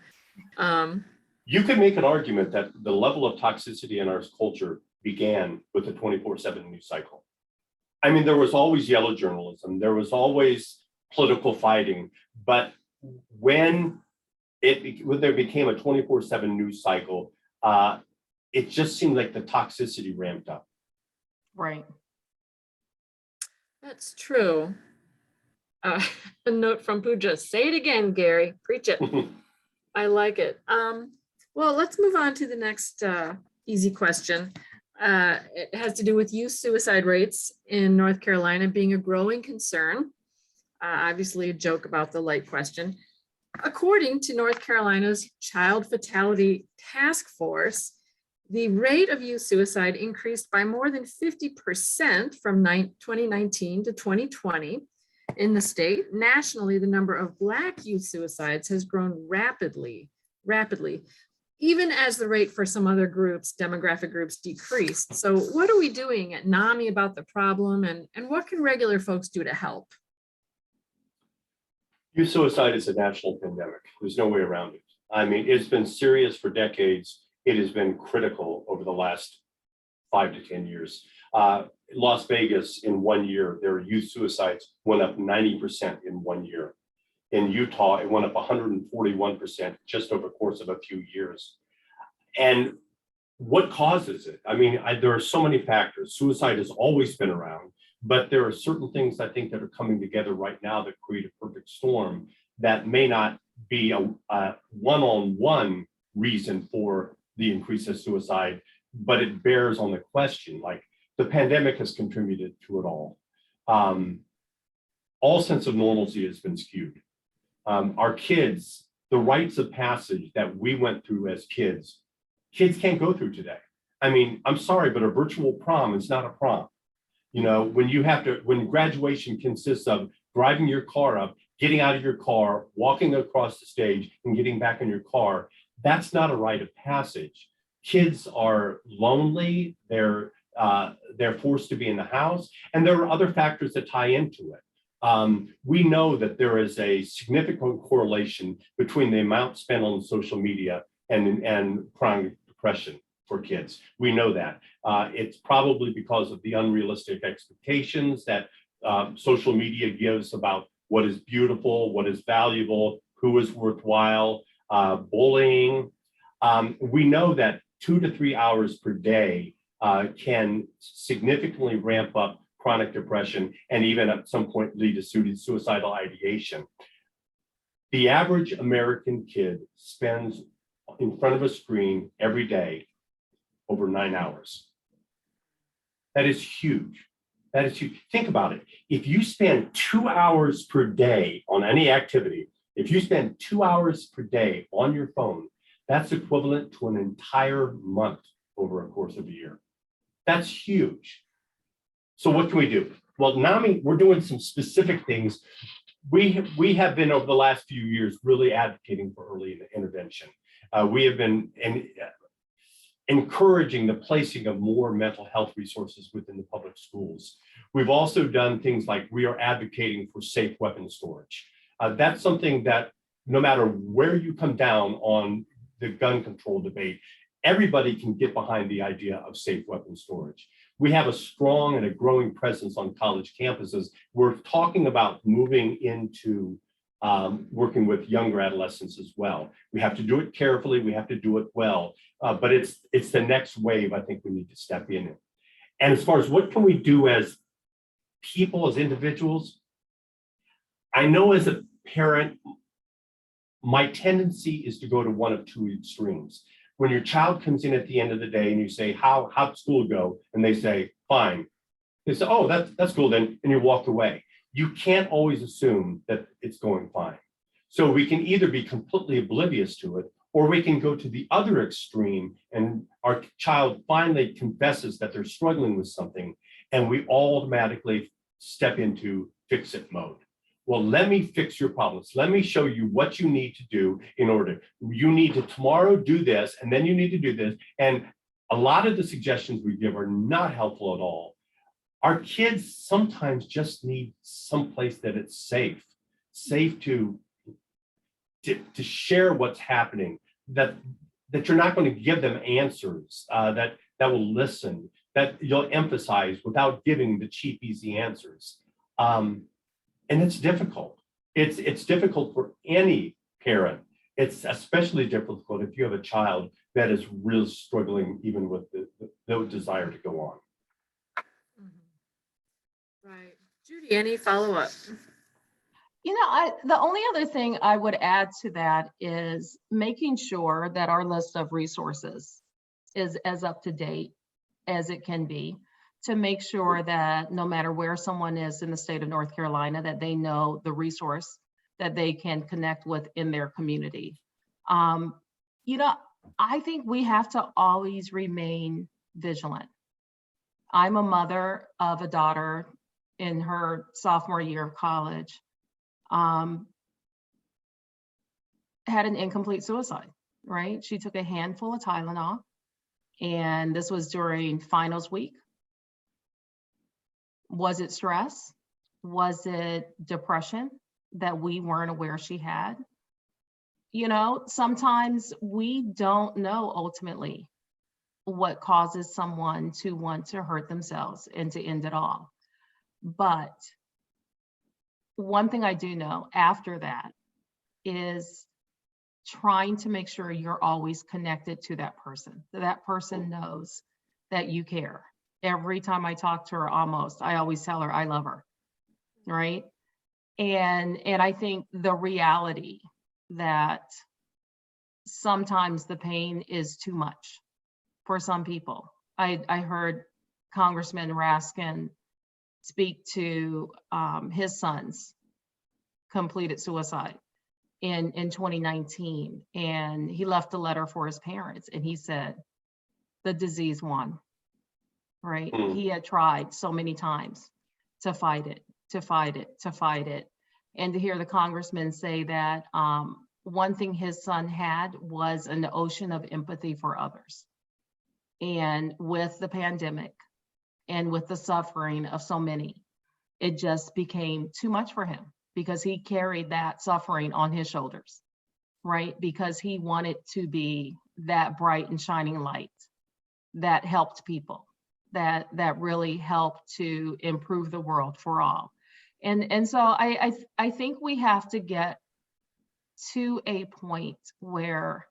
You could make an argument that the level of toxicity in our culture began with the 24/7 news cycle. I mean, there was always yellow journalism. There was always political fighting, but when there became a 24/7 news cycle, it just seemed like the toxicity ramped up. Right. That's true. A note from Pooja, say it again, Garry, preach it. I like it. Well, let's move on to the next easy question. It has to do with youth suicide rates in North Carolina being a growing concern. Obviously, a joke about the light question. According to North Carolina's Child Fatality Task Force, the rate of youth suicide increased by more than 50% from 2019 to 2020 in the state. Nationally, the number of Black youth suicides has grown rapidly, even as the rate for some other groups, demographic groups, decreased. So what are we doing at NAMI about the problem, and what can regular folks do to help? Youth suicide is a national pandemic. There's no way around it. I mean, it's been serious for decades. It has been critical over the last 5 to 10 years. Las Vegas, in 1 year, their youth suicides went up 90% in 1 year. In Utah, it went up 141% just over the course of a few years. And what causes it? I mean, there are so many factors. Suicide has always been around, but there are certain things I think that are coming together right now that create a perfect storm that may not be a one-on-one reason for the increase of suicide, but it bears on the question, like the pandemic has contributed to it all. All sense of normalcy has been skewed. Our kids, the rites of passage that we went through as kids can't go through today. I mean, I'm sorry, but a virtual prom is not a prom. You know, when graduation consists of driving your car up, getting out of your car, walking across the stage and getting back in your car, that's not a rite of passage. Kids are lonely, they're forced to be in the house, and there are other factors that tie into it. We know that there is a significant correlation between the amount spent on social media and chronic depression for kids. We know that. It's probably because of the unrealistic expectations that social media gives about what is beautiful, what is valuable, who is worthwhile, bullying. We know that 2 to 3 hours per day can significantly ramp up chronic depression and even at some point lead to suicidal ideation. The average American kid spends in front of a screen every day over 9 hours. That is huge. That is huge. Think about it. If you spend 2 hours per day on any activity, if you spend 2 hours per day on your phone, that's equivalent to an entire month over a course of a year. That's huge. So what can we do? Well, NAMI, we're doing some specific things. We have been over the last few years really advocating for early intervention. We have been encouraging the placing of more mental health resources within the public schools. We've also done things like we are advocating for safe weapon storage. That's something that no matter where you come down on the gun control debate, everybody can get behind the idea of safe weapon storage. We have a strong and a growing presence on college campuses. We're talking about moving into working with younger adolescents as well. We have to do it carefully. We have to do it well, but it's the next wave I think we need to step in. And as far as what can we do as people, as individuals, I know as a parent, my tendency is to go to one of two extremes. When your child comes in at the end of the day and you say, how'd school go? And they say, fine. They say, oh, that's cool then, and you walk away. You can't always assume that it's going fine. So we can either be completely oblivious to it, or we can go to the other extreme and our child finally confesses that they're struggling with something, and we automatically step into fix it mode. Well, let me fix your problems. Let me show you what you need to do in order. You need to tomorrow do this, and then you need to do this. And a lot of the suggestions we give are not helpful at all. Our kids sometimes just need someplace that it's safe to share what's happening, that you're not going to give them answers, that will listen, that you'll emphasize without giving the cheap, easy answers. And it's difficult. It's difficult for any parent. It's especially difficult if you have a child that is really struggling even with the desire to go on. Right. Judy, any follow-up? You know, the only other thing I would add to that is making sure that our list of resources is as up to date as it can be, to make sure that no matter where someone is in the state of North Carolina, that they know the resource that they can connect with in their community. You know, I think we have to always remain vigilant. I'm a mother of a daughter in her sophomore year of college, had an incomplete suicide, right? She took a handful of Tylenol, and this was during finals week. Was it stress? Was it depression that we weren't aware she had? You know, sometimes we don't know ultimately what causes someone to want to hurt themselves and to end it all. But one thing I do know after that is trying to make sure you're always connected to that person. That person knows that you care. Every time I talk to her, I always tell her I love her, right? And I think the reality that sometimes the pain is too much for some people. I heard Congressman Raskin speak to his son's completed suicide in 2019, and he left a letter for his parents, and he said the disease won, right? He had tried so many times to fight it, to fight it, to fight it. And to hear the congressman say that one thing his son had was an ocean of empathy for others. And with the pandemic and with the suffering of so many, it just became too much for him because he carried that suffering on his shoulders, right? Because he wanted to be that bright and shining light that helped people, that really helped to improve the world for all. And so I think we have to get to a point where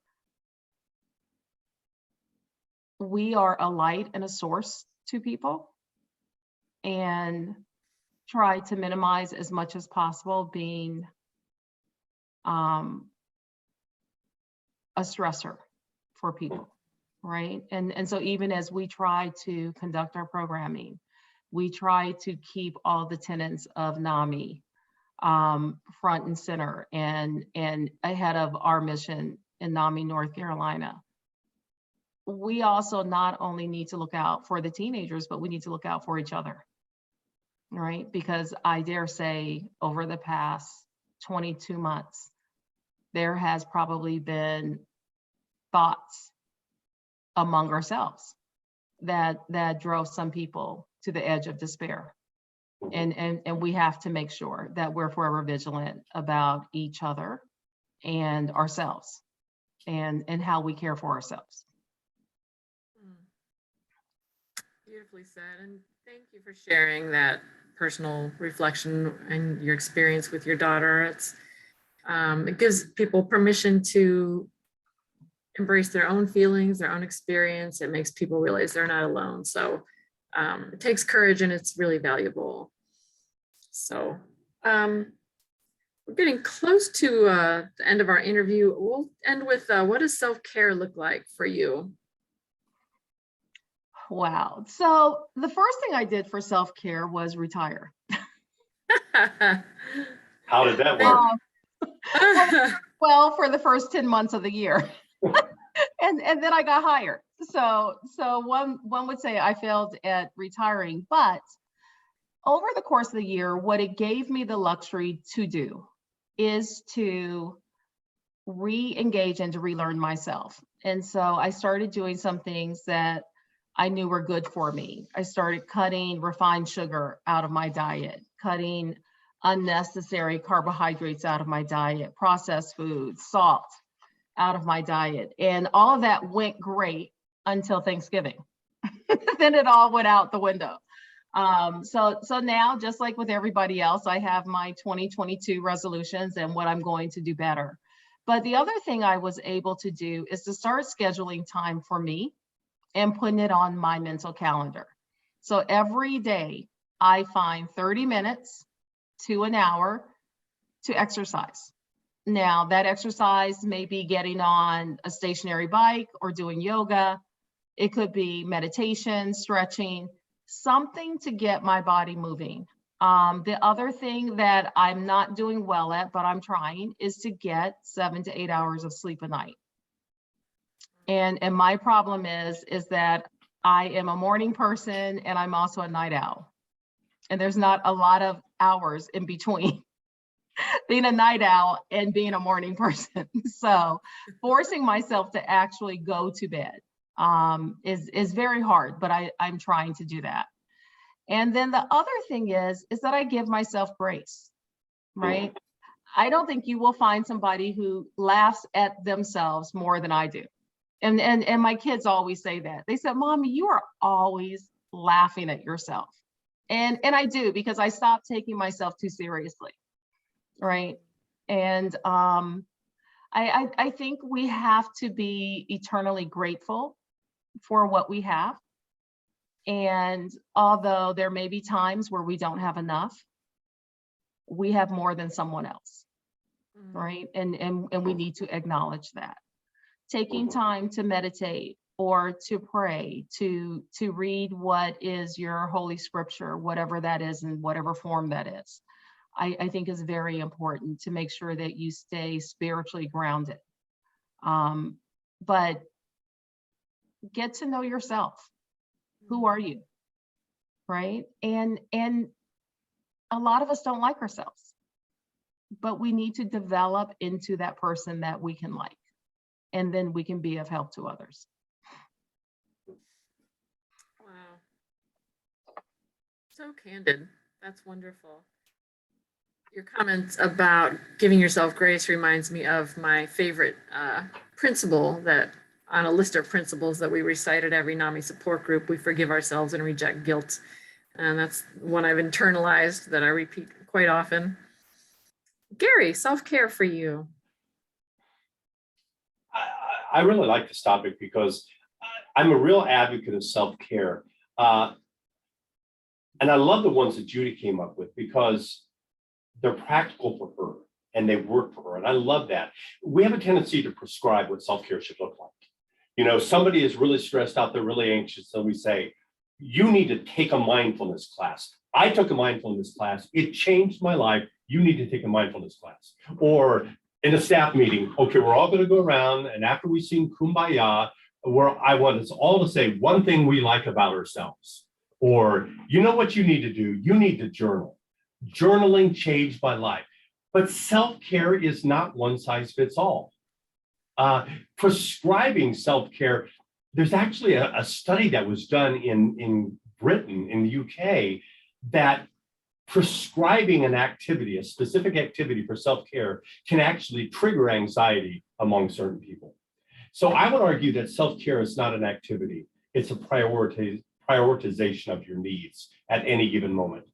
we are a light and a source to people, and try to minimize as much as possible being a stressor for people, right? And so even as we try to conduct our programming, we try to keep all the tenets of NAMI front and center and ahead of our mission in NAMI North Carolina. We also not only need to look out for the teenagers, but we need to look out for each other, right? Because I dare say over the past 22 months, there has probably been thoughts among ourselves that drove some people to the edge of despair. And we have to make sure that we're forever vigilant about each other and ourselves and how we care for ourselves. Beautifully said, and thank you for sharing that personal reflection and your experience with your daughter. It gives people permission to embrace their own feelings, their own experience. It makes people realize they're not alone. So it takes courage, and it's really valuable. So we're getting close to the end of our interview. We'll end with what does self-care look like for you? Wow. So the first thing I did for self-care was retire. How did that work? Well, for the first 10 months of the year. and then I got hired. So one would say I failed at retiring, but over the course of the year, what it gave me the luxury to do is to re-engage and to relearn myself. And so I started doing some things that I knew were good for me. I started cutting refined sugar out of my diet, cutting unnecessary carbohydrates out of my diet, processed foods, salt out of my diet. And all of that went great until Thanksgiving. Then it all went out the window. So now, just like with everybody else, I have my 2022 resolutions and what I'm going to do better. But the other thing I was able to do is to start scheduling time for me and putting it on my mental calendar. So every day I find 30 minutes to an hour to exercise. Now that exercise may be getting on a stationary bike or doing yoga. It could be meditation, stretching, something to get my body moving. The other thing that I'm not doing well at, but I'm trying, is to get 7 to 8 hours of sleep a night. And my problem is that I am a morning person and I'm also a night owl. And there's not a lot of hours in between being a night owl and being a morning person. So forcing myself to actually go to bed is very hard, but I'm trying to do that. And then the other thing is that I give myself grace, right? I don't think you will find somebody who laughs at themselves more than I do. And my kids always say that. They said, Mommy, you are always laughing at yourself. And I do, because I stopped taking myself too seriously, right? And I think we have to be eternally grateful for what we have. And although there may be times where we don't have enough, we have more than someone else, right? And we need to acknowledge that. Taking time to meditate or to pray, to read what is your holy scripture, whatever that is in whatever form that is, I think is very important to make sure that you stay spiritually grounded. But get to know yourself. Who are you, right? And a lot of us don't like ourselves, but we need to develop into that person that we can like, and then we can be of help to others. Wow. So candid. That's wonderful. Your comments about giving yourself grace reminds me of my favorite principle that on a list of principles that we recite at every NAMI support group: we forgive ourselves and reject guilt. And that's one I've internalized that I repeat quite often. Garry, self-care for you. I really like this topic because I'm a real advocate of self-care. And I love the ones that Judy came up with because they're practical for her and they work for her. And I love that. We have a tendency to prescribe what self-care should look like. You know, somebody is really stressed out, they're really anxious. So we say, you need to take a mindfulness class. I took a mindfulness class. It changed my life. You need to take a mindfulness class. Or in a staff meeting, okay, we're all going to go around, and after we sing Kumbaya, I want us all to say one thing we like about ourselves. Or, you know what you need to do? You need to journal. Journaling changed my life. But self-care is not one size fits all. Prescribing self-care, there's actually a study that was done in Britain, in the UK, that prescribing an activity, a specific activity for self-care, can actually trigger anxiety among certain people. So I would argue that self-care is not an activity. It's a prioritization of your needs at any given moment.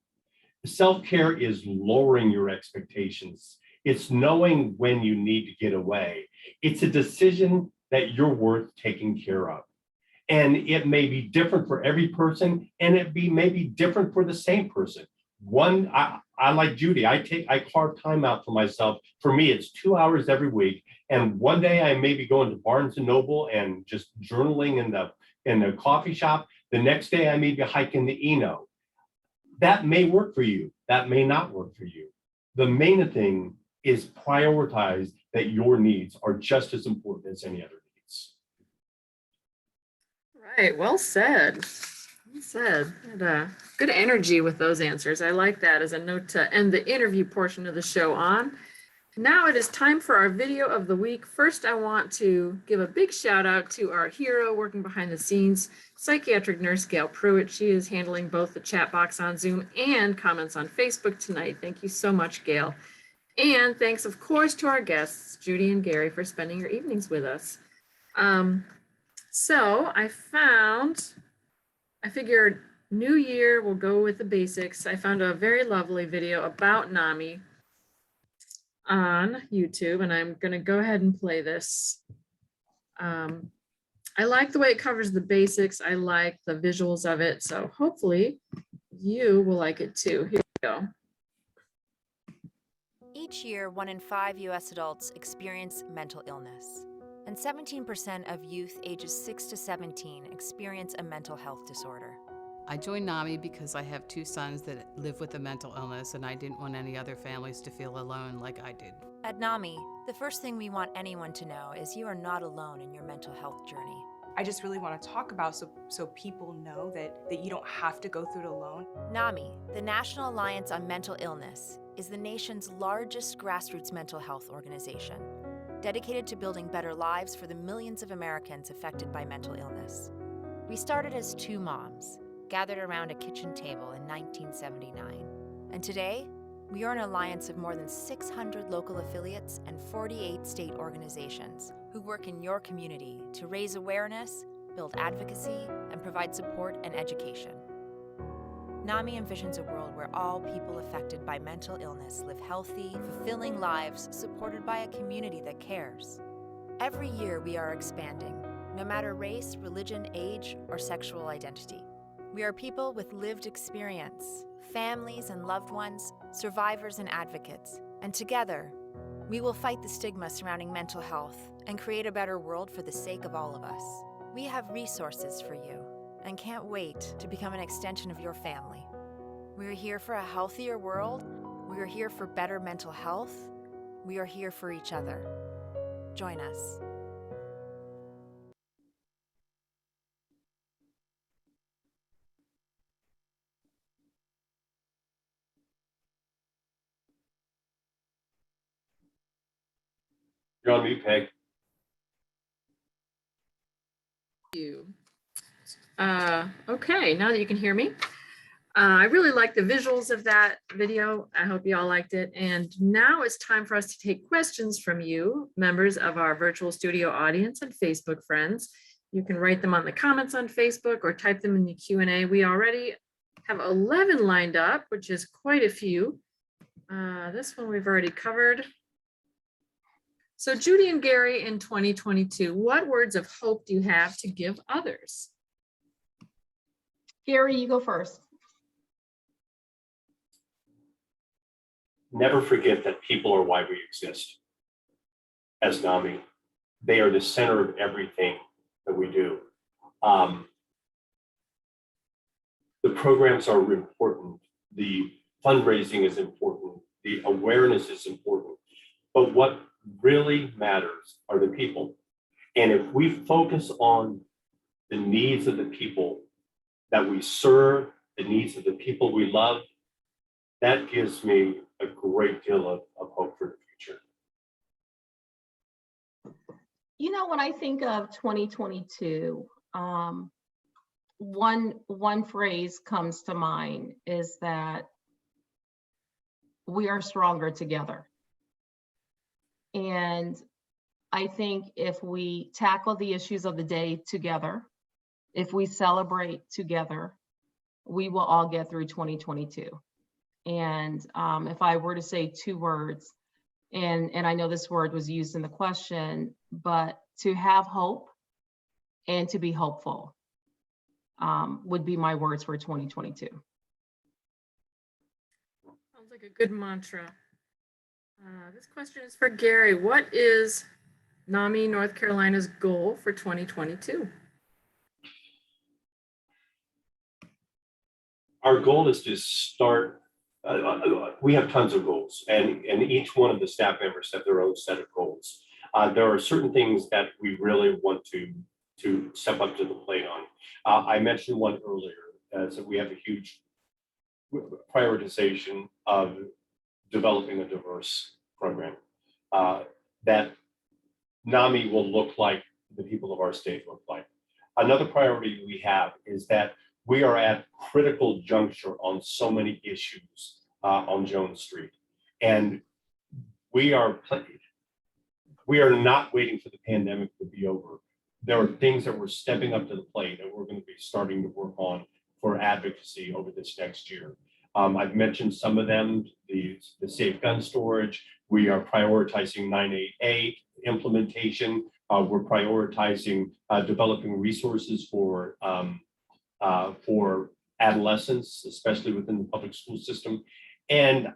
Self-care is lowering your expectations. It's knowing when you need to get away. It's a decision that you're worth taking care of. And it may be different for every person, and it may be different for the same person. One, I like Judy, I carve time out for myself. For me, it's 2 hours every week. And one day I may be going to Barnes and Noble and just journaling in the coffee shop. The next day I may be hiking the Eno. That may work for you. That may not work for you. The main thing is prioritize that your needs are just as important as any other needs. Right, well said. Well said. And, good energy with those answers. I like that as a note to end the interview portion of the show on. Now it is time for our video of the week. First, I want to give a big shout out to our hero working behind the scenes, psychiatric nurse Gail Pruitt. She is handling both the chat box on Zoom and comments on Facebook tonight. Thank you so much, Gail. And thanks, of course, to our guests, Judy and Garry, for spending your evenings with us. So I figured new year, we'll go with the basics. I found a very lovely video about NAMI on YouTube, and I'm going to go ahead and play this. I like the way it covers the basics. I like the visuals of it. So hopefully you will like it too. Here we go. Each year, 1 in 5 U.S. adults experience mental illness. and 17% of youth ages 6 to 17 experience a mental health disorder. I joined NAMI because I have 2 sons that live with a mental illness, and I didn't want any other families to feel alone like I did. At NAMI, the first thing we want anyone to know is you are not alone in your mental health journey. I just really want to talk about so people know that you don't have to go through it alone. NAMI, the National Alliance on Mental Illness, is the nation's largest grassroots mental health organization, dedicated to building better lives for the millions of Americans affected by mental illness. We started as 2 moms, gathered around a kitchen table in 1979. And today, we are an alliance of more than 600 local affiliates and 48 state organizations who work in your community to raise awareness, build advocacy, and provide support and education. NAMI envisions a world where all people affected by mental illness live healthy, fulfilling lives supported by a community that cares. Every year we are expanding, no matter race, religion, age, or sexual identity. We are people with lived experience, families and loved ones, survivors and advocates, and together, we will fight the stigma surrounding mental health and create a better world for the sake of all of us. We have resources for you and can't wait to become an extension of your family. We are here for a healthier world. We are here for better mental health. We are here for each other. Join us. You're on mute, Peg. You. Okay, now that you can hear me, I really like the visuals of that video. I hope you all liked it. And now it's time for us to take questions from you, members of our virtual studio audience and Facebook friends. You can write them on the comments on Facebook or type them in the Q&A. We already have 11 lined up, which is quite a few. This one we've already covered. So Judy and Garry, in 2022, what words of hope do you have to give others? Garry, you go first. Never forget that people are why we exist. As NAMI, they are the center of everything that we do. The programs are important. The fundraising is important. The awareness is important. But what really matters are the people. And if we focus on the needs of the people that we serve, the needs of the people we love, that gives me a great deal of hope for the future. You know, when I think of 2022, one phrase comes to mind is that we are stronger together. And I think if we tackle the issues of the day together, if we celebrate together, we will all get through 2022. And if I were to say 2 words, and I know this word was used in the question, but to have hope and to be hopeful would be my words for 2022. Sounds like a good mantra. This question is for Garry. What is NAMI North Carolina's goal for 2022? Our goal is to start, we have tons of goals, and each one of the staff members have their own set of goals. There are certain things that we really want to step up to the plate on. I mentioned one earlier, so we have a huge prioritization of developing a diverse program that NAMI will look like the people of our state look like. Another priority we have is that we are at critical juncture on so many issues on Jones Street. And we are not waiting for the pandemic to be over. There are things that we're stepping up to the plate that we're going to be starting to work on for advocacy over this next year. I've mentioned some of them, the safe gun storage. We are prioritizing 988 implementation. We're prioritizing developing resources for adolescents, especially within the public school system. And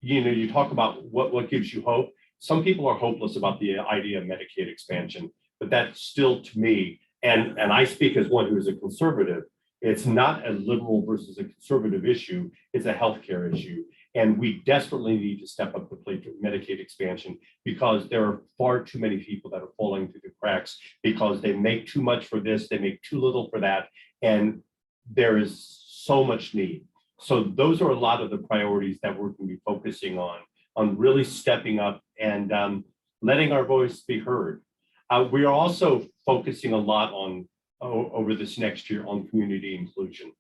you talk about what gives you hope. Some people are hopeless about the idea of Medicaid expansion, but that's still, to me, and I speak as one who is a conservative, it's not a liberal versus a conservative issue, it's a healthcare issue. And we desperately need to step up the plate to Medicaid expansion because there are far too many people that are falling through the cracks because they make too much for this, they make too little for that, and there is so much need. So those are a lot of the priorities that we're going to be focusing on really stepping up and letting our voice be heard. We are also focusing a lot on, over this next year, on community inclusion.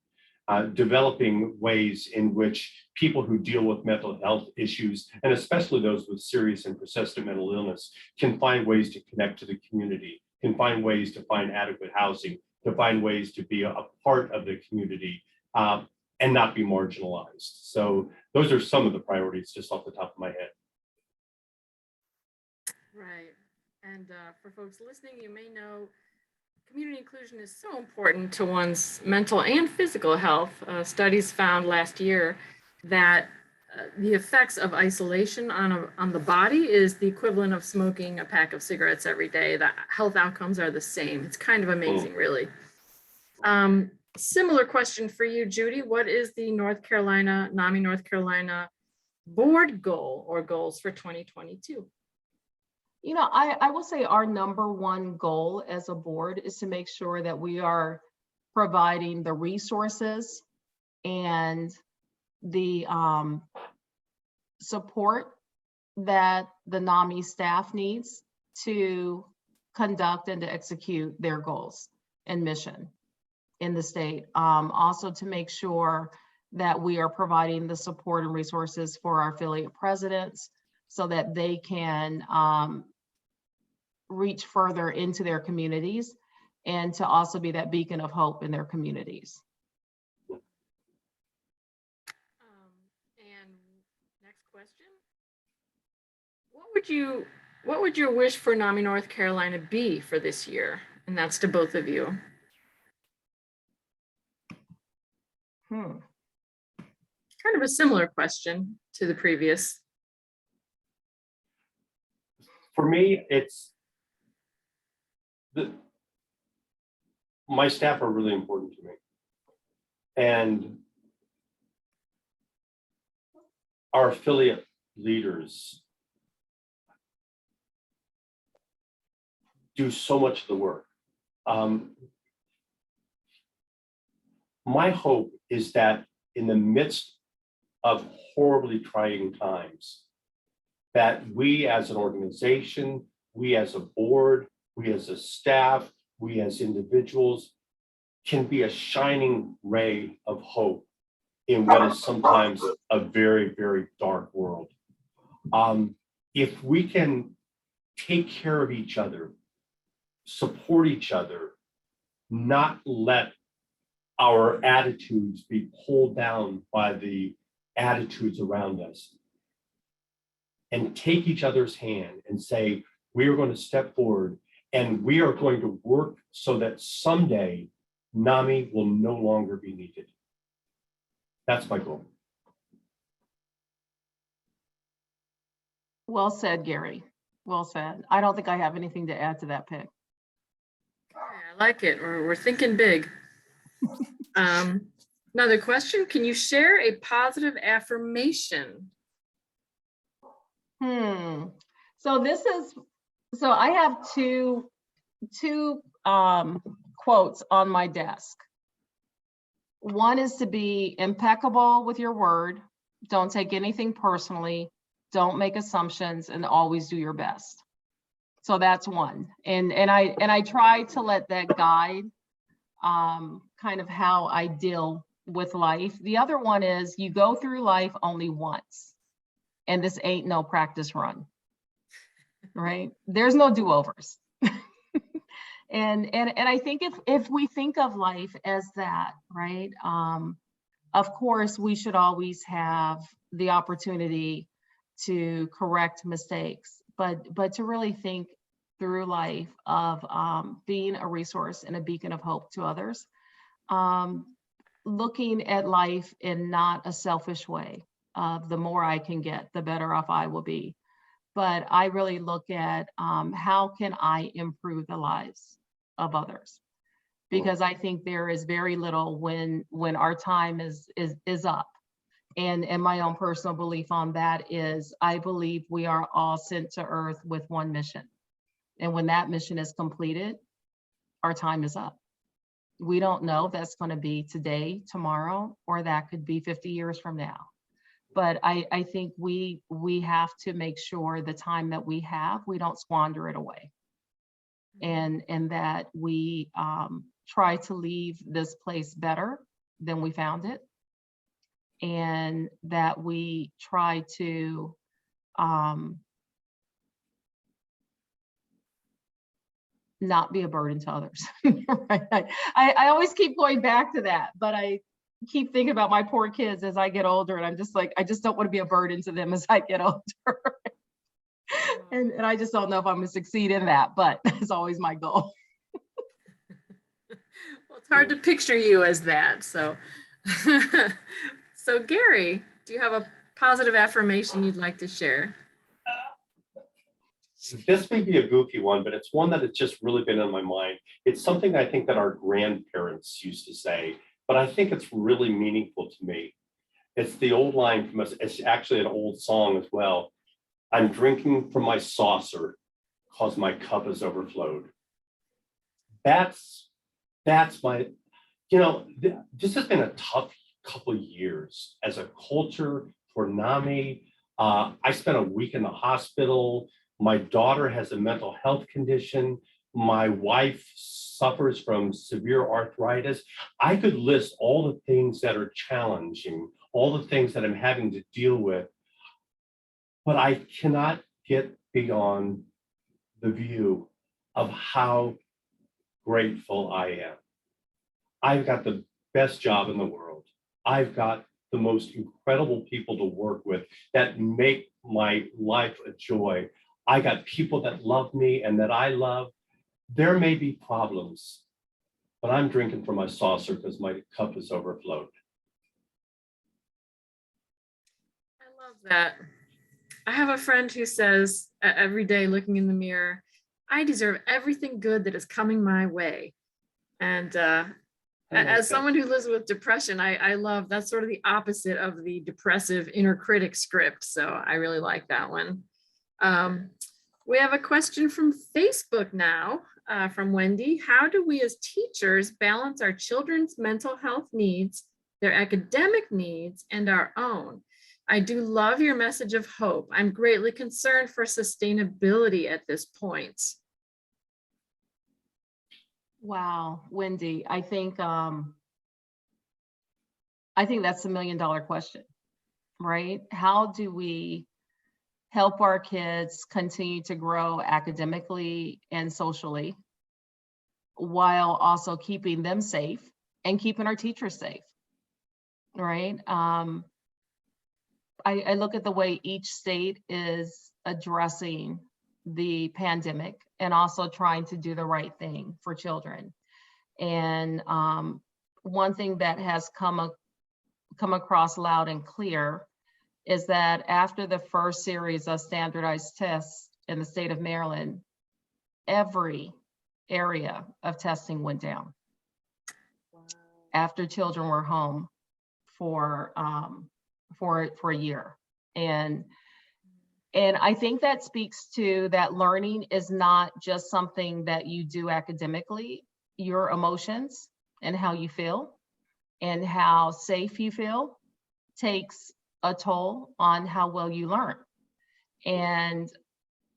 Developing ways in which people who deal with mental health issues, and especially those with serious and persistent mental illness, can find ways to connect to the community, can find ways to find adequate housing, to find ways to be a part of the community and not be marginalized. So those are some of the priorities just off the top of my head. Right. And for folks listening, you may know community inclusion is so important to one's mental and physical health. Studies found last year that the effects of isolation on the body is the equivalent of smoking a pack of cigarettes every day. The health outcomes are the same. It's kind of amazing, really. Similar question for you, Judy. What is the NAMI North Carolina board goal or goals for 2022? You know, I will say our number one goal as a board is to make sure that we are providing the resources and the support that the NAMI staff needs to conduct and to execute their goals and mission in the state. Also to make sure that we are providing the support and resources for our affiliate presidents so that they can reach further into their communities and to also be that beacon of hope in their communities. And next question. What would your wish for NAMI North Carolina be for this year? And that's to both of you. Hmm. Kind of a similar question to the previous. For me, it's my staff are really important to me. And our affiliate leaders do so much of the work. My hope is that in the midst of horribly trying times, that we as an organization, we as a board, we as a staff, we as individuals can be a shining ray of hope in what is sometimes a very, very dark world. If we can take care of each other, support each other, not let our attitudes be pulled down by the attitudes around us, and take each other's hand and say, we are going to step forward and we are going to work so that someday NAMI will no longer be needed. That's my goal. Well said, Gary. Well said. I don't think I have anything to add to that pick. Yeah, I like it. We're thinking big. Another question. Can you share a positive affirmation? So I have two quotes on my desk. One is to be impeccable with your word. Don't take anything personally. Don't make assumptions, and always do your best. So that's one. And I try to let that guide kind of how I deal with life. The other one is you go through life only once. And this ain't no practice run, right? There's no do-overs. and I think if we think of life as that, right? Of course, we should always have the opportunity to correct mistakes, but to really think through life of being a resource and a beacon of hope to others, looking at life in not a selfish way. The more I can get, the better off I will be. but I really look at how can I improve the lives of others? Because I think there is very little when our time is up. And my own personal belief on that is I believe we are all sent to earth with one mission. And when that mission is completed, our time is up. We don't know if that's going to be today, tomorrow, or that could be 50 years from now. But I think we have to make sure the time that we have, we don't squander it away. And that we try to leave this place better than we found it. And that we try to not be a burden to others. Right? I always keep going back to that, but I keep thinking about my poor kids as I get older, and I'm just like, I just don't want to be a burden to them as I get older. And I just don't know if I'm going to succeed in that, but that's always my goal. Well, it's hard to picture you as that. So, so Garry, do you have a positive affirmation you'd like to share? This may be a goofy one, but it's one that has just really been in my mind. It's something I think that our grandparents used to say, but I think it's really meaningful to me. It's the old line from us. It's actually an old song as well. I'm drinking from my saucer because my cup is overflowed. That's my, this has been a tough couple of years as a culture for NAMI. I spent a week in the hospital. My daughter has a mental health condition. My wife suffers from severe arthritis. I could list all the things that are challenging, all the things that I'm having to deal with, but I cannot get beyond the view of how grateful I am. I've got the best job in the world. I've got the most incredible people to work with that make my life a joy. I got people that love me and that I love. There may be problems, but I'm drinking from my saucer because my cup is overflowed. I love that. I have a friend who says every day looking in the mirror, I deserve everything good that is coming my way. And as someone who lives with depression, I love that's sort of the opposite of the depressive inner critic script. So I really like that one. We have a question from Facebook now from Wendy. How do we as teachers balance our children's mental health needs, their academic needs, and our own? I do love your message of hope. I'm greatly concerned for sustainability at this point. Wow, Wendy, I think that's $1 million question, right? How do we help our kids continue to grow academically and socially while also keeping them safe and keeping our teachers safe, right? I look at the way each state is addressing the pandemic and also trying to do the right thing for children. And one thing that has come across loud and clear is that after the first series of standardized tests in the state of Maryland, every area of testing went down. Wow. After children were home for a year. And I think that speaks to that learning is not just something that you do academically. Your emotions and how you feel and how safe you feel takes a toll on how well you learn. And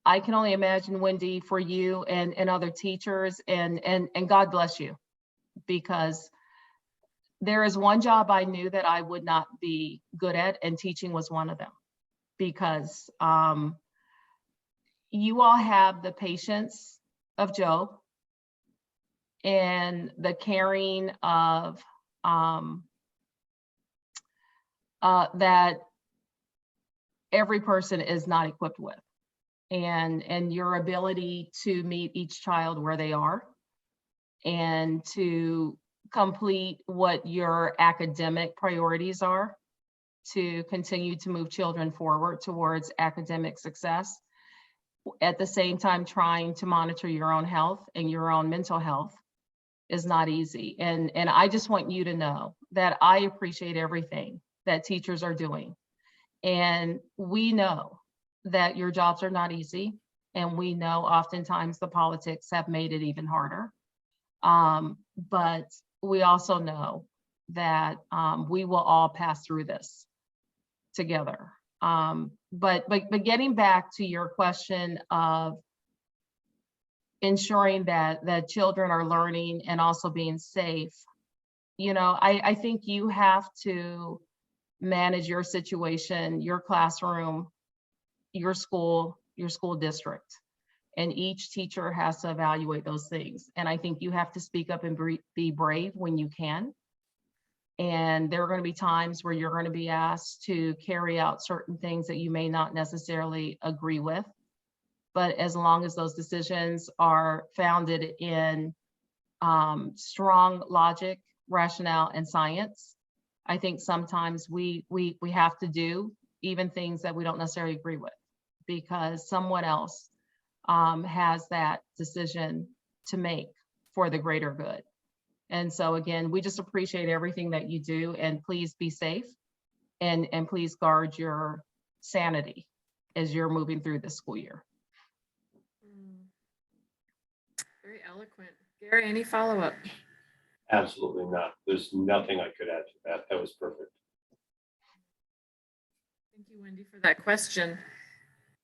I can only imagine, Wendy, for you and other teachers, and God bless you, because there is one job I knew that I would not be good at, and teaching was one of them, because you all have the patience of Job and the caring of that every person is not equipped with, and your ability to meet each child where they are and to complete what your academic priorities are to continue to move children forward towards academic success. at the same time trying to monitor your own health and your own mental health is not easy. And I just want you to know that I appreciate everything that teachers are doing. And we know that your jobs are not easy. And we know oftentimes the politics have made it even harder. But we also know that we will all pass through this together. But getting back to your question of ensuring that children are learning and also being safe, you know, I think you have to manage your situation, your classroom, your school district. And each teacher has to evaluate those things. And I think you have to speak up and be brave when you can. And there are going to be times where you're going to be asked to carry out certain things that you may not necessarily agree with. But as long as those decisions are founded in strong logic, rationale, and science, I think sometimes we have to do even things that we don't necessarily agree with, because someone else has that decision to make for the greater good. And so again, we just appreciate everything that you do, and please be safe and please guard your sanity as you're moving through this school year. Very eloquent. Garry, any follow-up? Absolutely not. There's nothing I could add to that. That was perfect. Thank you, Wendy, for that question.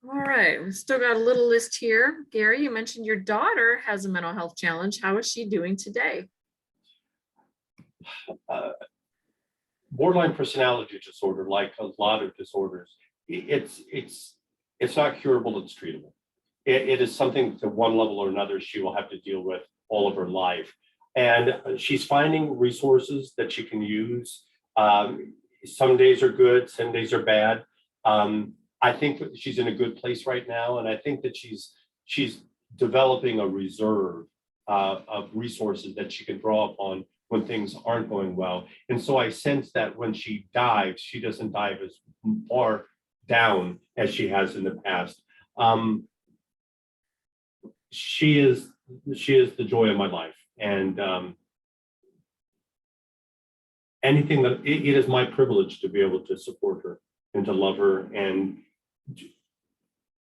All right, we've still got a little list here. Garry, you mentioned your daughter has a mental health challenge. How is she doing today? Borderline personality disorder, like a lot of disorders, it's not curable, it's treatable. It is something to one level or another she will have to deal with all of her life. And she's finding resources that she can use. Some days are good, some days are bad. I think that she's in a good place right now. And I think that she's developing a reserve of resources that she can draw upon when things aren't going well. And so I sense that when she dives, she doesn't dive as far down as she has in the past. She is the joy of my life. And anything that it is my privilege to be able to support her and to love her and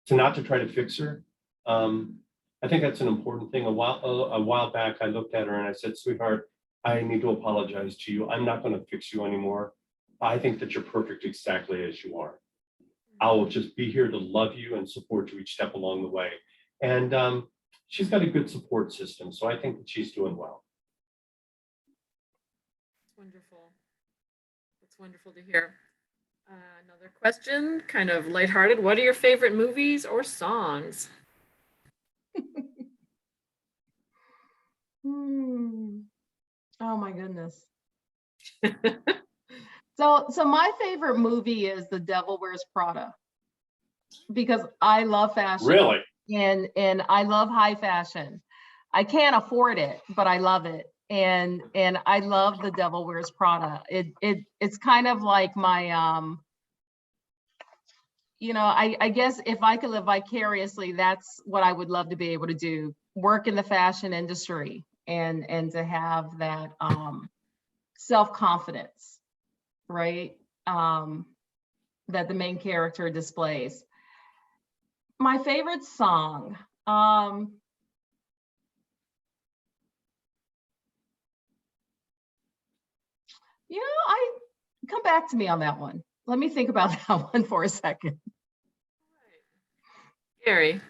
to not to try to fix her. I think that's an important thing. A while back, I looked at her and I said, sweetheart, I need to apologize to you. I'm not going to fix you anymore. I think that you're perfect exactly as you are. I will just be here to love you and support you each step along the way. And she's got a good support system. So I think that she's doing well. Wonderful. That's wonderful to hear. Another question, kind of lighthearted. What are your favorite movies or songs? Oh my goodness. So my favorite movie is The Devil Wears Prada, because I love fashion. Really? And I love high fashion. I can't afford it, but I love it. And I love The Devil Wears Prada. It's kind of like my you know, I guess if I could live vicariously, that's what I would love to be able to do. Work in the fashion industry and to have that self-confidence, right? That the main character displays. My favorite song. You know, come back to me on that one. Let me think about that one for a second. Garry.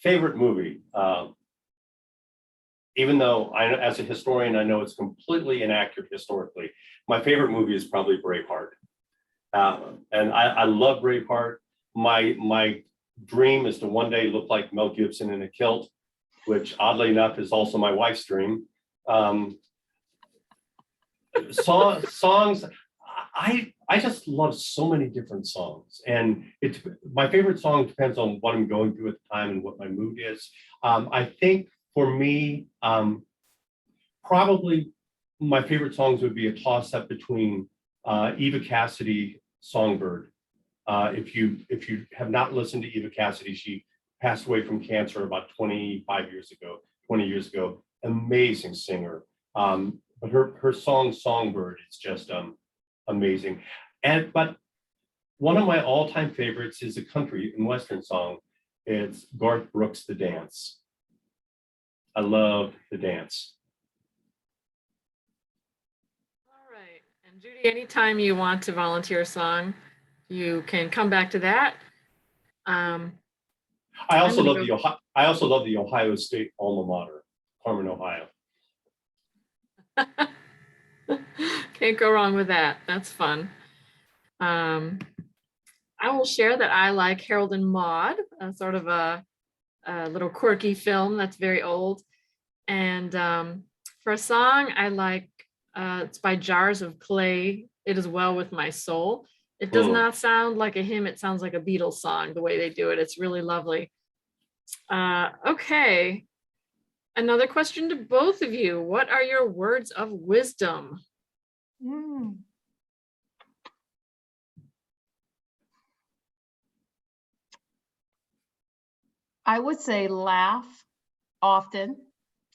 Favorite movie. Even though as a historian, I know it's completely inaccurate historically. My favorite movie is probably Braveheart. And I love Braveheart. My dream is to one day look like Mel Gibson in a kilt, which oddly enough is also my wife's dream. Songs, I just love so many different songs, and my favorite song depends on what I'm going through at the time and what my mood is. I think for me, probably my favorite songs would be a toss-up between Eva Cassidy, Songbird, If you have not listened to Eva Cassidy, she passed away from cancer about 20 years ago. Amazing singer. But her song Songbird is just amazing. But one of my all-time favorites is a country and Western song. It's Garth Brooks' The Dance. I love the dance. All right. And Judy, anytime you want to volunteer a song, you can come back to that. I also I'm gonna love the Ohio State alma mater, Carmen, Ohio. Can't go wrong with that. That's fun. I will share that I like Harold and Maude, sort of a little quirky film that's very old. And for a song, I like, it's by Jars of Clay, It Is Well With My Soul. It does not sound like a hymn, it sounds like a Beatles song, the way they do it. It's really lovely. Okay. Another question to both of you. What are your words of wisdom? I would say laugh often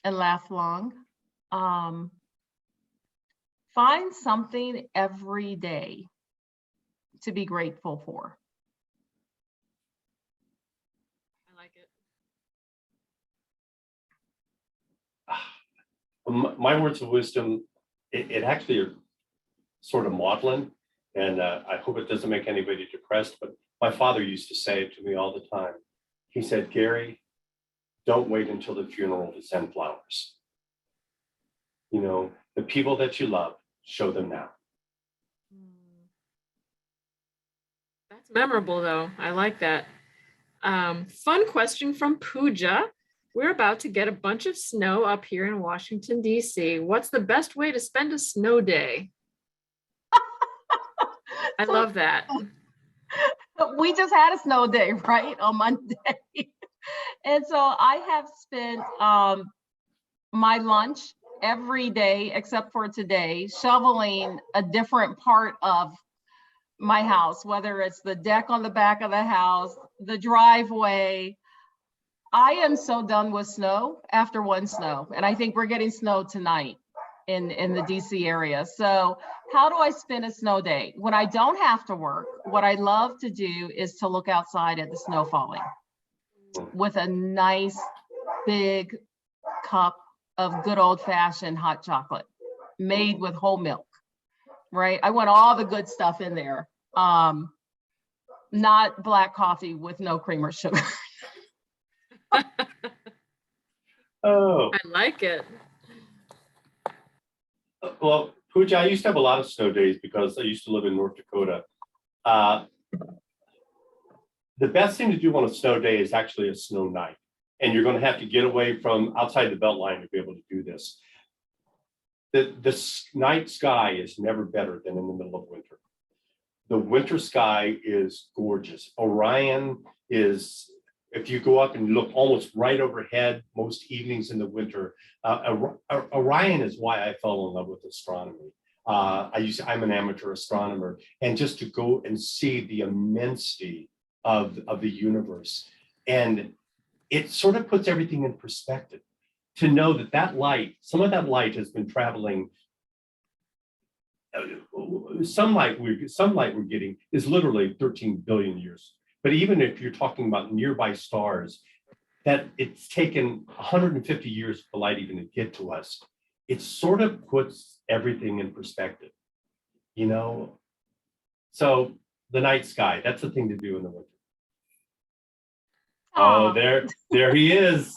and laugh long. Find something every day to be grateful for. I like it. My words of wisdom, it actually are sort of maudlin, and I hope it doesn't make anybody depressed, but my father used to say it to me all the time. He said, Gary, don't wait until the funeral to send flowers. You know, the people that you love, show them now. That's memorable though. I like that. Fun question from Pooja. We're about to get a bunch of snow up here in Washington, D.C. What's the best way to spend a snow day? I love that. We just had a snow day, right, on Monday. And so I have spent my lunch every day, except for today, shoveling a different part of my house, whether it's the deck on the back of the house, the driveway. I am so done with snow after one snow, and I think we're getting snow tonight in the DC area. So how do I spend a snow day? When I don't have to work, what I love to do is to look outside at the snow falling with a nice big cup of good old fashioned hot chocolate made with whole milk, right? I want all the good stuff in there. Not black coffee with no cream or sugar. Oh, I like it. well, Pooja, I used to have a lot of snow days because I used to live in North Dakota. The best thing to do on a snow day is actually a snow night. And you're going to have to get away from outside the belt line to be able to do this. The night sky is never better than in the middle of winter. The winter sky is gorgeous. Orion is, if you go up and look almost right overhead most evenings in the winter, Orion is why I fell in love with astronomy. I'm an amateur astronomer, and just to go and see the immensity of the universe, and it sort of puts everything in perspective. To know that light, some of that light has been traveling. Some light we're getting is literally 13 billion years. But even if you're talking about nearby stars, that it's taken 150 years for the light even to get to us, it sort of puts everything in perspective, you know? So the night sky, that's the thing to do in the winter. Oh, there he is.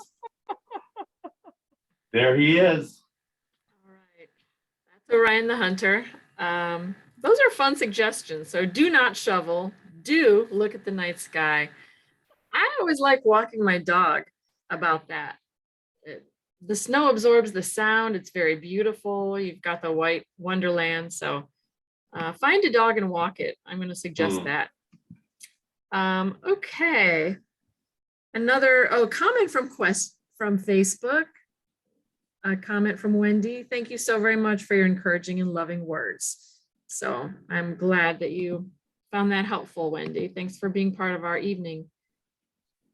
There he is. All right. That's Orion the Hunter. Those are fun suggestions. So do not shovel. Do look at the night sky. I always like walking my dog about that. The snow absorbs the sound. It's very beautiful. You've got the white wonderland. So find a dog and walk it. I'm going to suggest that. Okay. Another comment from Facebook. A comment from Wendy. Thank you so very much for your encouraging and loving words. So I'm glad that you Found that helpful, Wendy. Thanks for being part of our evening.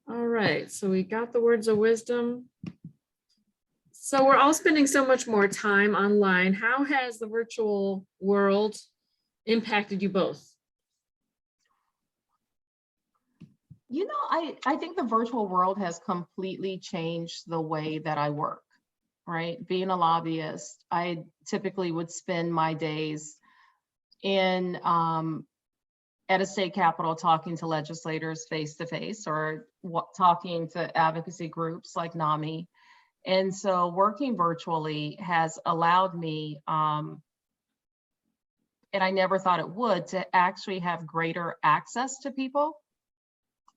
All right, so we got the words of wisdom. So we're all spending so much more time online. How has the virtual world impacted you both? You know, I think the virtual world has completely changed the way that I work, right? Being a lobbyist, I typically would spend my days in at a state capitol talking to legislators face to face, or talking to advocacy groups like NAMI. And so working virtually has allowed me, and I never thought it would, to actually have greater access to people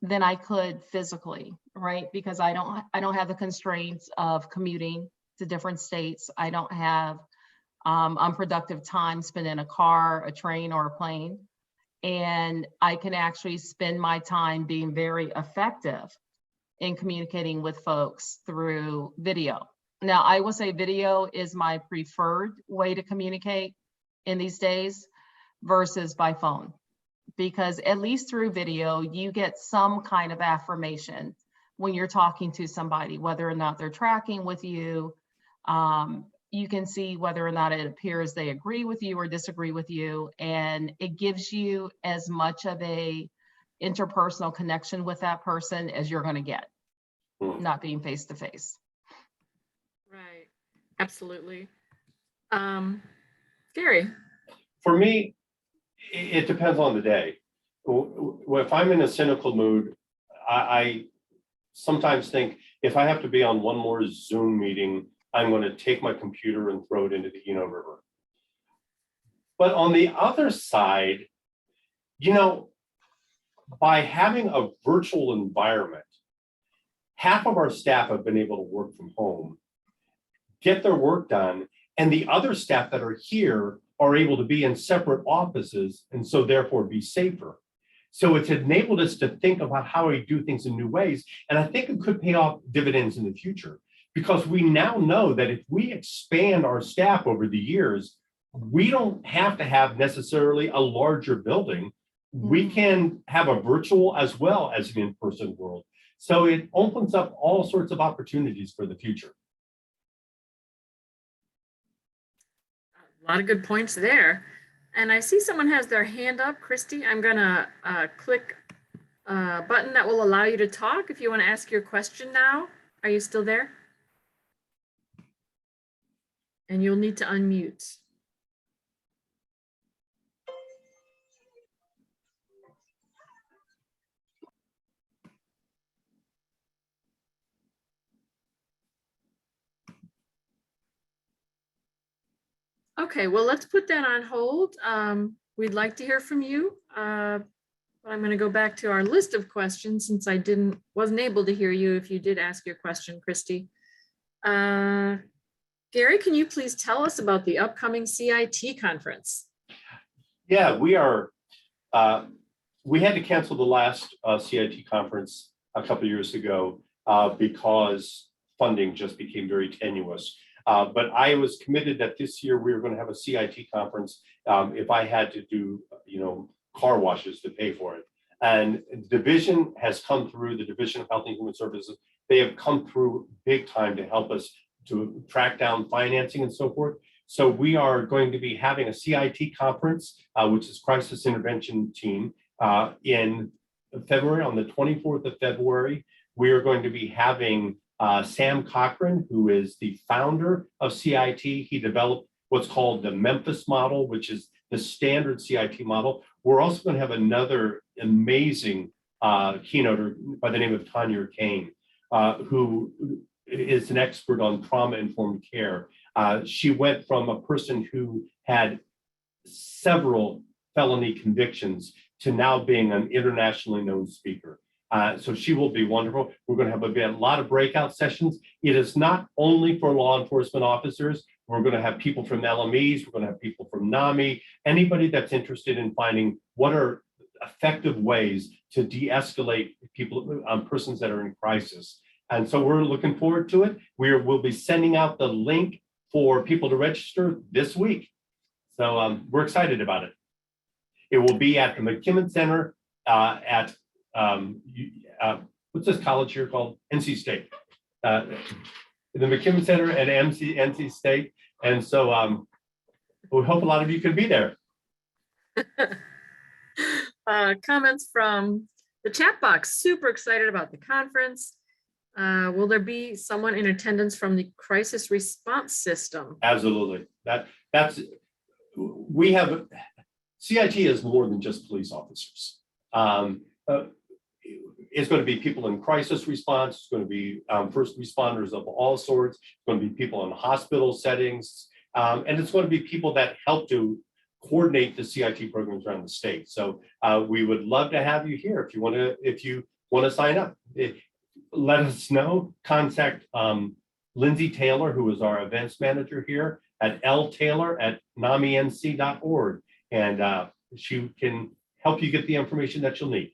than I could physically, right? Because I don't have the constraints of commuting to different states. I don't have unproductive time spent in a car, a train, or a plane. And I can actually spend my time being very effective in communicating with folks through video. Now, I will say video is my preferred way to communicate in these days versus by phone, because at least through video, you get some kind of affirmation when you're talking to somebody, whether or not they're tracking with you. You can see whether or not it appears they agree with you or disagree with you. And it gives you as much of a interpersonal connection with that person as you're going to get, not being face to face. Right, absolutely. Garry. For me, it depends on the day. If I'm in a cynical mood, I sometimes think if I have to be on one more Zoom meeting, I'm going to take my computer and throw it into the Eno River. But on the other side, you know, by having a virtual environment, half of our staff have been able to work from home, get their work done, and the other staff that are here are able to be in separate offices and so therefore be safer. So it's enabled us to think about how we do things in new ways. And I think it could pay off dividends in the future, because we now know that if we expand our staff over the years, we don't have to have necessarily a larger building. We can have a virtual as well as an in-person world. So it opens up all sorts of opportunities for the future. A lot of good points there. And I see someone has their hand up. Christy, I'm gonna click a button that will allow you to talk if you want to ask your question now. Are you still there? And you'll need to unmute. Okay, well, let's put that on hold. We'd like to hear from you. But I'm going to go back to our list of questions since I wasn't able to hear you if you did ask your question, Christy. Garry, can you please tell us about the upcoming CIT conference? Yeah, we had to cancel the last CIT conference a couple of years ago because funding just became very tenuous. But I was committed that this year we were going to have a CIT conference if I had to do, car washes to pay for it. And the division has come through, the Division of Health and Human Services. They have come through big time to help us to track down financing and so forth. So we are going to be having a CIT conference, which is Crisis Intervention Team, in February, on the 24th of February. We are going to be having Sam Cochran, who is the founder of CIT. He developed what's called the Memphis model, which is the standard CIT model. We're also going to have another amazing keynoter by the name of Tanya Kane, who is an expert on trauma-informed care. She went from a person who had several felony convictions to now being an internationally known speaker. So she will be wonderful. We're going to have a lot of breakout sessions. It is not only for law enforcement officers. We're going to have people from LMEs. We're going to have people from NAMI, anybody that's interested in finding what are effective ways to de-escalate people, persons that are in crisis. And so we're looking forward to it. We'll be sending out the link for people to register this week. So we're excited about it. It will be at the McKimmon Center at, what's this college here called? NC State. The McKimmon Center at NC State. And so we hope a lot of you can be there. Comments from the chat box. Super excited about the conference. Will there be someone in attendance from the crisis response system? Absolutely. We have, CIT is more than just police officers. It's going to be people in crisis response. It's going to be first responders of all sorts. It's going to be people in hospital settings. And it's going to be people that help to coordinate the CIT programs around the state. So we would love to have you here if you want to sign up. Let us know. Contact Lindsay Taylor, who is our events manager here, at ltaylor@naminc.org, and she can help you get the information that you'll need.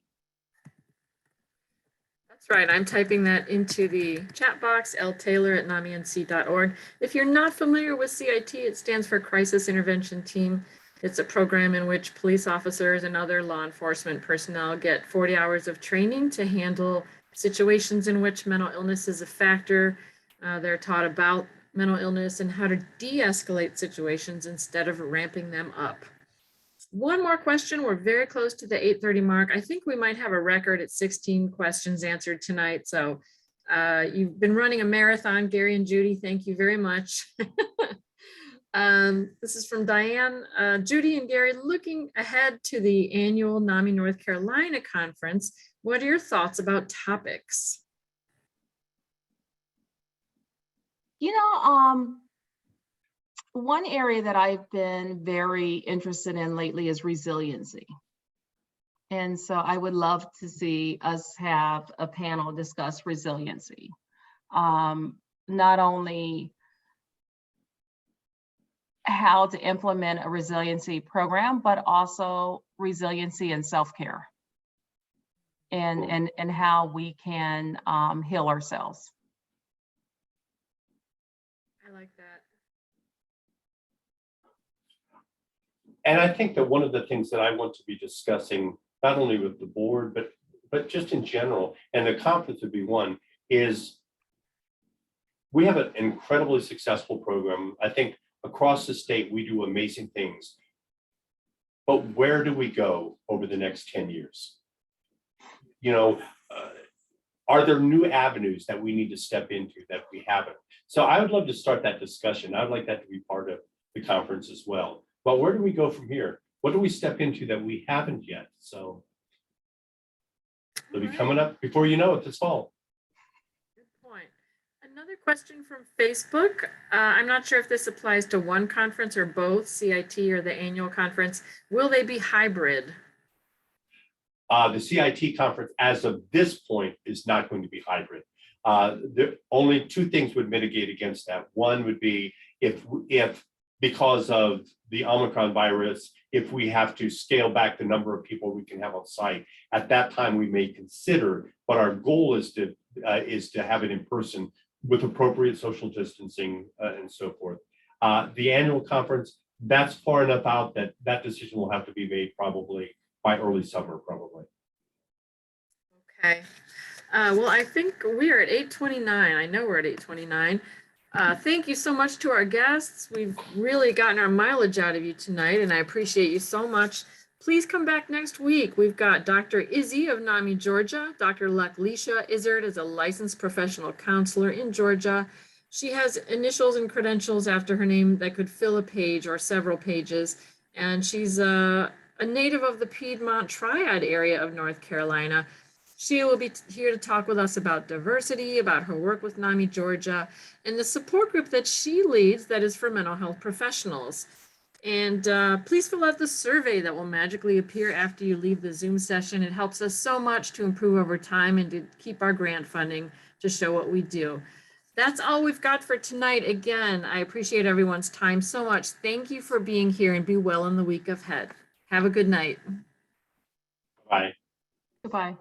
That's right. I'm typing that into the chat box, ltaylor@naminc.org. If you're not familiar with CIT, it stands for Crisis Intervention Team. It's a program in which police officers and other law enforcement personnel get 40 hours of training to handle situations in which mental illness is a factor. They're taught about mental illness and how to de-escalate situations instead of ramping them up. One more question. We're very close to the 8:30 mark. I think we might have a record at 16 questions answered tonight. So you've been running a marathon, Gary and Judy. Thank you very much. This is from Diane. Judy and Gary, looking ahead to the annual NAMI North Carolina conference, what are your thoughts about topics? One area that I've been very interested in lately is resiliency. And so I would love to see us have a panel discuss resiliency. Not only how to implement a resiliency program, but also resiliency and self-care and how we can heal ourselves. I like that. And I think that one of the things that I want to be discussing, not only with the board, but just in general, and the conference would be one, is we have an incredibly successful program. I think across the state, we do amazing things. But where do we go over the next 10 years? Are there new avenues that we need to step into that we haven't? So I would love to start that discussion. I would like that to be part of the conference as well. But where do we go from here? What do we step into that we haven't yet? So it'll be coming up before you know it this fall. Good point. Another question from Facebook. I'm not sure if this applies to one conference or both, CIT or the annual conference. Will they be hybrid? The CIT conference, as of this point, is not going to be hybrid. The only two things would mitigate against that. One would be if because of the Omicron virus, if we have to scale back the number of people we can have on site, at that time we may consider. But our goal is to have it in person with appropriate social distancing and so forth. The annual conference, that's far enough out that that decision will have to be made probably by early summer, probably. Okay. Well, I think we are at 8:29. I know we're at 8:29. Thank you so much to our guests. We've really gotten our mileage out of you tonight, and I appreciate you so much. Please come back next week. We've got Dr. Izzy of NAMI, Georgia. Dr. Leisha Izzard is a licensed professional counselor in Georgia. She has initials and credentials after her name that could fill a page or several pages, and she's a native of the Piedmont Triad area of North Carolina. She will be here to talk with us about diversity, about her work with NAMI Georgia, and the support group that she leads that is for mental health professionals. And please fill out the survey that will magically appear after you leave the Zoom session. It helps us so much to improve over time and to keep our grant funding to show what we do. That's all we've got for tonight. Again, I appreciate everyone's time so much. Thank you for being here, and be well in the week ahead. Have a good night. Bye. Goodbye.